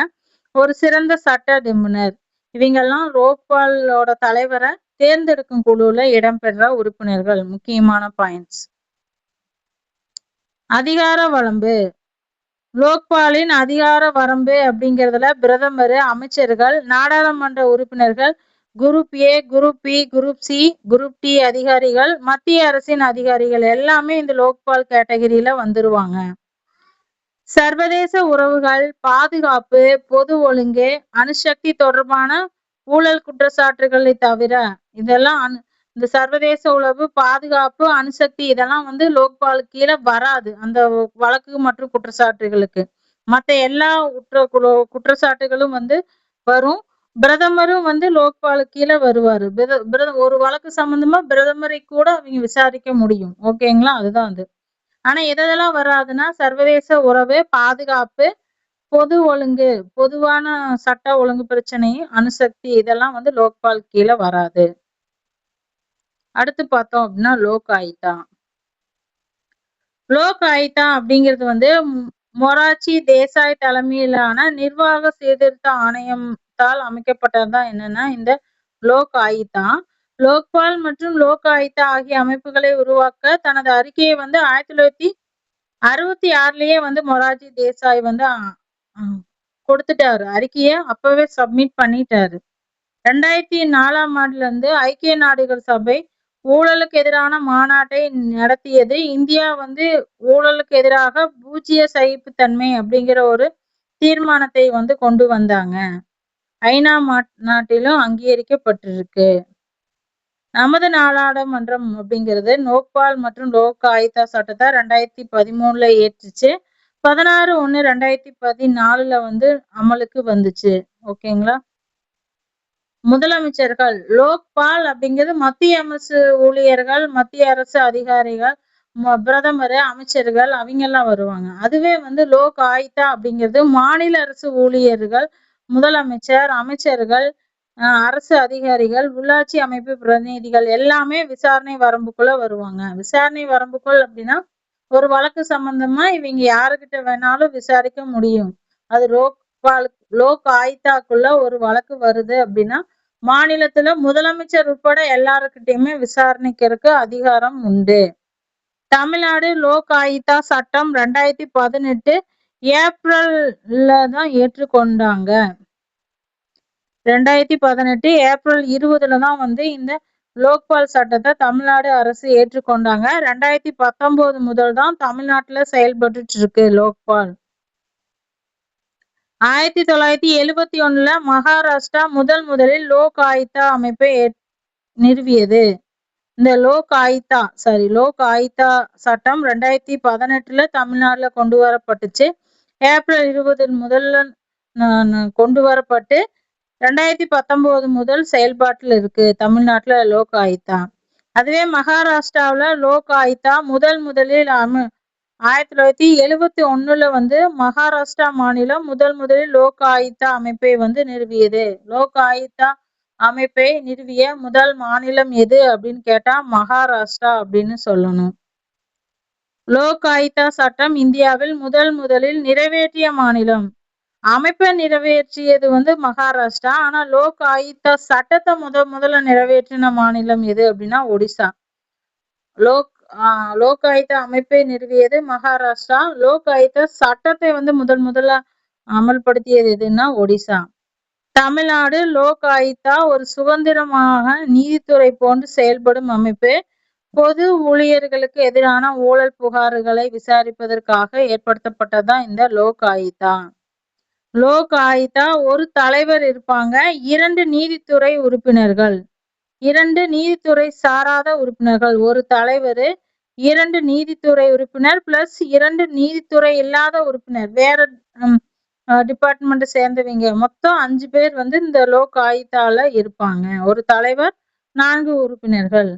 ஒரு சிறந்த சட்ட நிபுணர். இவங்கெல்லாம் லோக்பாலோட தலைவரை தேர்ந்தெடுக்கும் குழுல இடம்பெற்ற உறுப்பினர்கள். முக்கியமான பாயிண்ட்ஸ். அதிகார வரம்பு. லோக்பாலின் அதிகார வரம்பு அப்படிங்கிறதுல பிரதமர், அமைச்சர்கள், நாடாளுமன்ற உறுப்பினர்கள், group A, group B, group C, group D அதிகாரிகள், மத்திய அரசின் அதிகாரிகள் எல்லாமே இந்த லோக்பால் கேட்டகரியில வந்துருவாங்க. சர்வதேச உறவுகள், பாதுகாப்பு, பொது ஒழுங்கு, அணுசக்தி தொடர்பான ஊழல் குற்றச்சாட்டுகளை தவிர இதெல்லாம் இந்த சர்வதேச உறவு, பாதுகாப்பு, அணுசக்தி இதெல்லாம் வந்து லோக்பாலுக்கு கீழே வராது அந்த வழக்கு மற்றும் குற்றச்சாட்டுகளுக்கு. மற்ற எல்லா குற்றச்சாட்டுகளும் வந்து வரும். பிரதமரும் வந்து லோக்பாலுக்கு கீழே வருவாரு. ஒரு வழக்கு சம்பந்தமா பிரதமரை கூட அவங்க விசாரிக்க முடியும். ஓகேங்களா, அதுதான் அது. ஆனா எதெல்லாம் வராதுன்னா சர்வதேச உறவு, பாதுகாப்பு, பொது ஒழுங்கு, பொதுவான சட்ட ஒழுங்கு பிரச்சனை, அணுசக்தி இதெல்லாம் வந்து லோக்பால் கீழே வராது. அடுத்து பார்த்தோம் அப்படின்னா லோக் ஆயுக்தா. லோக் ஆயுக்தா அப்படிங்கிறது வந்து மொரார்ஜி தேசாய் தலைமையிலான நிர்வாக சீர்திருத்த ஆணையத்தால் அமைக்கப்பட்டதுதான் என்னன்னா இந்த லோக் ஆயுக்தா. லோக்பால் மற்றும் லோக் ஆயுக்தா ஆகிய அமைப்புகளை உருவாக்க தனது அறிக்கையை வந்து 1966லயே வந்து மொரார்ஜி தேசாய் வந்து கொடுத்துட்டாரு. அறிக்கையை அப்பவே சப்மிட் பண்ணிட்டாரு. 2004ஆம் ஆண்டுல இருந்து ஐக்கிய நாடுகள் சபை ஊழலுக்கு எதிரான மாநாட்டை நடத்தியது. இந்தியா வந்து ஊழலுக்கு எதிராக பூஜ்ஜிய சகிப்புத்தன்மை அப்படிங்கிற ஒரு தீர்மானத்தை வந்து கொண்டு வந்தாங்க. ஐநா நாட்டிலும் அங்கீகரிக்கப்பட்டிருக்கு. நமது நாடாளுமன்றம் அப்படிங்கிறது லோக்பால் மற்றும் லோக் ஆயுக்தா சட்டத்தை 2013ல ஏற்றுச்சு. 16/1/2014 வந்து அமலுக்கு வந்துச்சு. ஓகேங்களா. முதலமைச்சர்கள். லோக்பால் அப்படிங்கிறது மத்திய அரசு ஊழியர்கள், மத்திய அரசு அதிகாரிகள், பிரதமர், அமைச்சர்கள் அவங்க எல்லாம் வருவாங்க. அதுவே வந்து லோக் ஆயுக்தா அப்படிங்கிறது மாநில அரசு ஊழியர்கள், முதலமைச்சர், அமைச்சர்கள், அரசு அதிகாரிகள், உள்ளாட்சி அமைப்பு பிரதிநிதிகள் எல்லாமே விசாரணை வரம்புக்குள்ள வருவாங்க. விசாரணை வரம்புக்குள் அப்படின்னா ஒரு வழக்கு சம்பந்தமா இவங்க யாருக்கிட்ட வேணாலும் விசாரிக்க முடியும். அது லோக் ஆயுக்தாக்குள்ள ஒரு வழக்கு வருது அப்படின்னா மாநிலத்துல முதலமைச்சர் உட்பட எல்லாருக்கிட்டையுமே விசாரணைக்கிறதுக்கு அதிகாரம் உண்டு. தமிழ்நாடு லோக் ஆயுக்தா சட்டம் 2018 ஏப்ரல்ல தான் ஏற்றுக்கொண்டாங்க. 2018 ஏப்ரல் 20ல தான் வந்து இந்த லோக்பால் சட்டத்தை தமிழ்நாடு அரசு ஏற்றுக்கொண்டாங்க. 2019 முதல் தான் தமிழ்நாட்டுல செயல்பட்டு இருக்கு லோக்பால். 1971 மகாராஷ்டிரா முதலில் லோக் ஆயுக்தா அமைப்பை நிறுவியது. இந்த லோக் ஆயுக்தா சட்டம் 2018 தமிழ்நாட்டுல கொண்டு வரப்பட்டுச்சு. ஏப்ரல் 20 முதல்ல கொண்டு வரப்பட்டு 2019 முதல் செயல்பாட்டில் இருக்கு தமிழ்நாட்டுல லோக் ஆயுக்தா. அதுவே மகாராஷ்டிராவுல லோக் ஆயுக்தா முதலில் 1971 மகாராஷ்டிரா மாநிலம் முதலில் லோக் ஆயுக்தா அமைப்பை நிறுவியது. லோக் ஆயுக்தா அமைப்பை நிறுவிய முதல் மாநிலம் எது அப்படின்னு கேட்டா மகாராஷ்டிரா அப்படின்னு சொல்லணும். லோக் ஆயுக்தா சட்டம் இந்தியாவில் முதலில் நிறைவேற்றிய மாநிலம். அமைப்பை நிறைவேற்றியது மகாராஷ்டிரா. ஆனா லோக் ஆயுக்தா சட்டத்தை முதல்ல நிறைவேற்றின மாநிலம் எது அப்படின்னா ஒடிசா. லோக் ஆயுக்தா அமைப்பை நிறுவியது மகாராஷ்டிரா. லோக் ஆயுக்தா சட்டத்தை முதல்ல அமல்படுத்தியது எதுன்னா ஒடிசா. தமிழ்நாடு லோக் ஆயுக்தா ஒரு சுதந்திரமாக நீதித்துறை போன்று செயல்படும் அமைப்பு. பொது ஊழியர்களுக்கு எதிரான ஊழல் புகார்களை விசாரிப்பதற்காக ஏற்படுத்தப்பட்டதுதான் இந்த லோக் ஆயுக்தா. லோக் ஆயுக்தா ஒரு தலைவர் இருப்பாங்க, 2 நீதித்துறை உறுப்பினர்கள், 2 நீதித்துறை சாராத உறுப்பினர்கள், ஒரு தலைவர், 2 நீதித்துறை உறுப்பினர் பிளஸ் 2 நீதித்துறை இல்லாத உறுப்பினர், வேற டிபார்ட்மெண்ட் சேர்ந்தவங்க, மொத்தம் 5 பேர் இந்த லோக் ஆயுக்தால இருப்பாங்க. ஒரு தலைவர், 4 உறுப்பினர்கள்.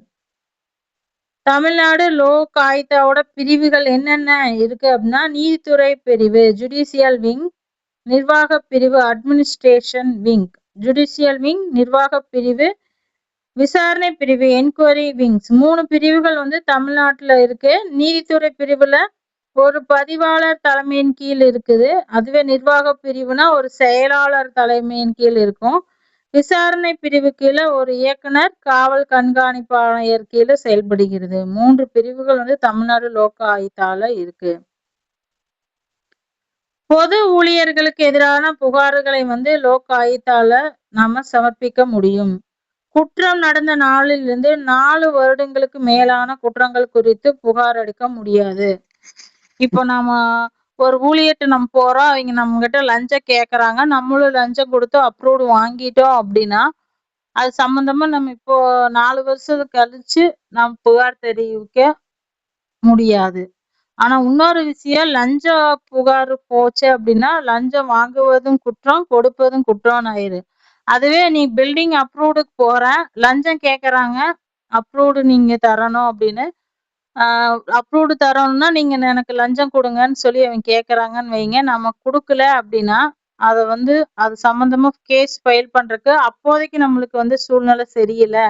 தமிழ்நாடு லோக் ஆயுக்தாவோட பிரிவுகள் என்னென்ன இருக்கு அப்படின்னா நீதித்துறை பிரிவு ஜுடிஷியல் விங், நிர்வாக பிரிவு அட்மினிஸ்ட்ரேஷன் விங். ஜுடிஷியல் விங், நிர்வாக பிரிவு, விசாரணை பிரிவு என்கொயரி விங்ஸ், 3 பிரிவுகள் தமிழ்நாட்டுல இருக்கு. நீதித்துறை பிரிவுல ஒரு பதிவாளர் தலைமையின் கீழ் இருக்குது. அதுவே நிர்வாக பிரிவுனா ஒரு செயலாளர் தலைமையின் கீழ் இருக்கும். விசாரணை பிரிவு கீழே ஒரு இயக்குனர், காவல் கண்காணிப்பாளர் கீழே செயல்படுகிறது. 3 பிரிவுகள் தமிழ்நாடு லோக் ஆயுக்தால இருக்கு. பொது ஊழியர்களுக்கு எதிரான புகார்களை லோக் ஆயுக்தால நாம சமர்ப்பிக்க முடியும். குற்றம் நடந்த நாளிலிருந்து 4 வருடங்களுக்கு மேலான குற்றங்கள் குறித்து புகார் அளிக்க முடியாது. இப்போ நாம ஒரு ஊழியர்கிட்ட நம்ம போறோம், அவங்க நம்ம கிட்ட லஞ்சம் கேக்குறாங்க, நம்மளும் லஞ்சம் கொடுத்து அப்ரூவ்டு வாங்கிட்டோம் அப்படின்னா அது சம்பந்தமா நம்ம இப்போ 4 வருஷத்துக்கு கழிச்சு நாம் புகார் தெரிவிக்க முடியாது. ஆனா இன்னொரு விஷயம், லஞ்ச புகார் போச்சு அப்படின்னா லஞ்சம் வாங்குவதும் குற்றம், கொடுப்பதும் குற்றம் ஆயிரு. அதுவே நீ பில்டிங் அப்ரூவ்டுக்கு போற, லஞ்சம் கேக்குறாங்க, அப்ரூவ்டு நீங்க தரணும் அப்படின்னு, அப்ரூவ்டு தரணும்னா நீங்க எனக்கு லஞ்சம் கொடுங்கன்னு சொல்லி அவங்க கேக்குறாங்கன்னு வைங்க, நம்ம கொடுக்கல அப்படின்னா அதை அது சம்பந்தமா கேஸ் ஃபைல் பண்றதுக்கு அப்போதைக்கு நம்மளுக்கு சூழ்நிலை சரியில்லை,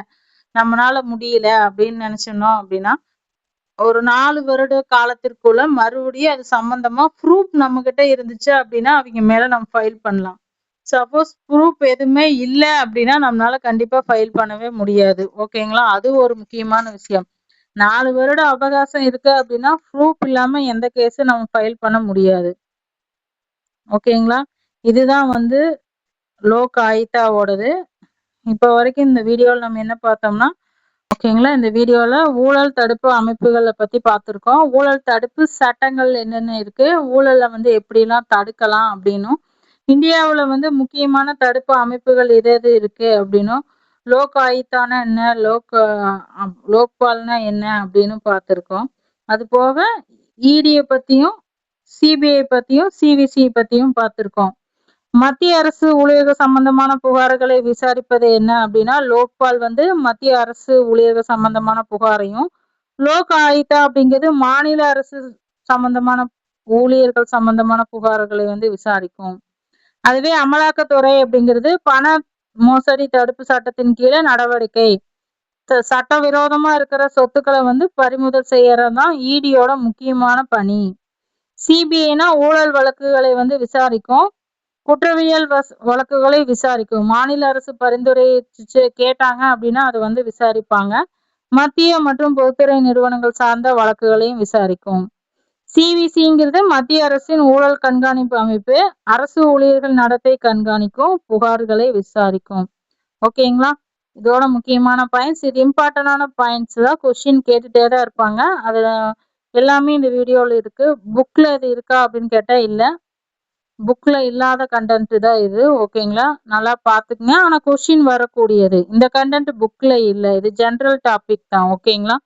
நம்மளால முடியல அப்படின்னு நினைச்சோம் அப்படின்னா ஒரு 4 வருட காலத்திற்குள்ள மறுபடியும் அது சம்பந்தமா ப்ரூஃப் நம்ம கிட்ட இருந்துச்சு அப்படின்னா அவங்க மேல நம்ம ஃபைல் பண்ணலாம். சப்போஸ் ப்ரூஃப் எதுவுமே இல்லை அப்படின்னா நம்மளால கண்டிப்பா ஃபைல் பண்ணவே முடியாது. ஓகேங்களா? அது ஒரு முக்கியமான விஷயம். 4 வருட அவகாசம் இருக்கு அப்படின்னா ப்ரூஃப் இல்லாம எந்த கேஸும் நம்ம ஃபைல் பண்ண முடியாது. ஓகேங்களா? இதுதான் லோக் ஆயுக்தாவோடது. இப்போ வரைக்கும் இந்த வீடியோவில் நம்ம என்ன பார்த்தோம்னா, ஓகேங்களா, இந்த வீடியோல ஊழல் தடுப்பு அமைப்புகளை பத்தி பார்த்திருக்கோம். ஊழல் தடுப்பு சட்டங்கள் என்னென்ன இருக்கு, ஊழலை எப்படிலாம் தடுக்கலாம் அப்படின்னும், இந்தியாவுல முக்கியமான தடுப்பு அமைப்புகள் எது இருக்கு அப்படின்னும், லோக் ஆயுக்தானா என்ன, லோக்பால்னா என்ன அப்படின்னு பார்த்திருக்கோம். அது போக இடியை பத்தியும், சிபிஐ பத்தியும், சிவிசி பத்தியும் பார்த்திருக்கோம். மத்திய அரசு ஊழியர்கள் சம்பந்தமான புகார்களை விசாரிப்பது என்ன அப்படின்னா லோக்பால் மத்திய அரசு ஊழியர்கள் சம்பந்தமான புகாரையும், லோக் ஆயுக்தா அப்படிங்கிறது மாநில அரசு சம்பந்தமான ஊழியர்கள் சம்பந்தமான புகார்களை விசாரிக்கும். அதுவே அமலாக்கத்துறை அப்படிங்கிறது பண மோசடி தடுப்பு சட்டத்தின் கீழே நடவடிக்கை, சட்டவிரோதமா இருக்கிற சொத்துக்களை பறிமுதல் செய்யறதுதான் இடியோட முக்கியமான பணி. சிபிஐனா ஊழல் வழக்குகளை விசாரிக்கும், குற்றவியல் வழக்குகளை விசாரிக்கும். மாநில அரசு பரிந்துரை கேட்டாங்க அப்படின்னா அது விசாரிப்பாங்க. மத்திய மற்றும் பொதுத்துறை நிறுவனங்கள் சார்ந்த வழக்குகளையும் விசாரிக்கும். சிவிசிங்கிறது மத்திய அரசின் ஊழல் கண்காணிப்பு அமைப்பு, அரசு ஊழியர்கள் நடத்தை கண்காணிக்கும், புகார்களை விசாரிக்கும். ஓகேங்களா? இதோட முக்கியமான பாயிண்ட்ஸ், இது இம்பார்ட்டன்டான பாயிண்ட்ஸ் தான். கொஸ்டின் கேட்டுட்டே தான் இருப்பாங்க. அதுல எல்லாமே இந்த வீடியோல இருக்கு. புக்ல இது இருக்கா அப்படின்னு கேட்டா இல்ல. புக்ல இல்லாத கண்டென்ட் தான் இது. ஓகேங்களா, நல்லா பாத்துக்கங்க. ஆனா கொஸ்டின் வரக்கூடியது. இந்த கண்டென்ட் புக்ல இல்ல, இது ஜெனரல் டாபிக் தான். ஓகேங்களா.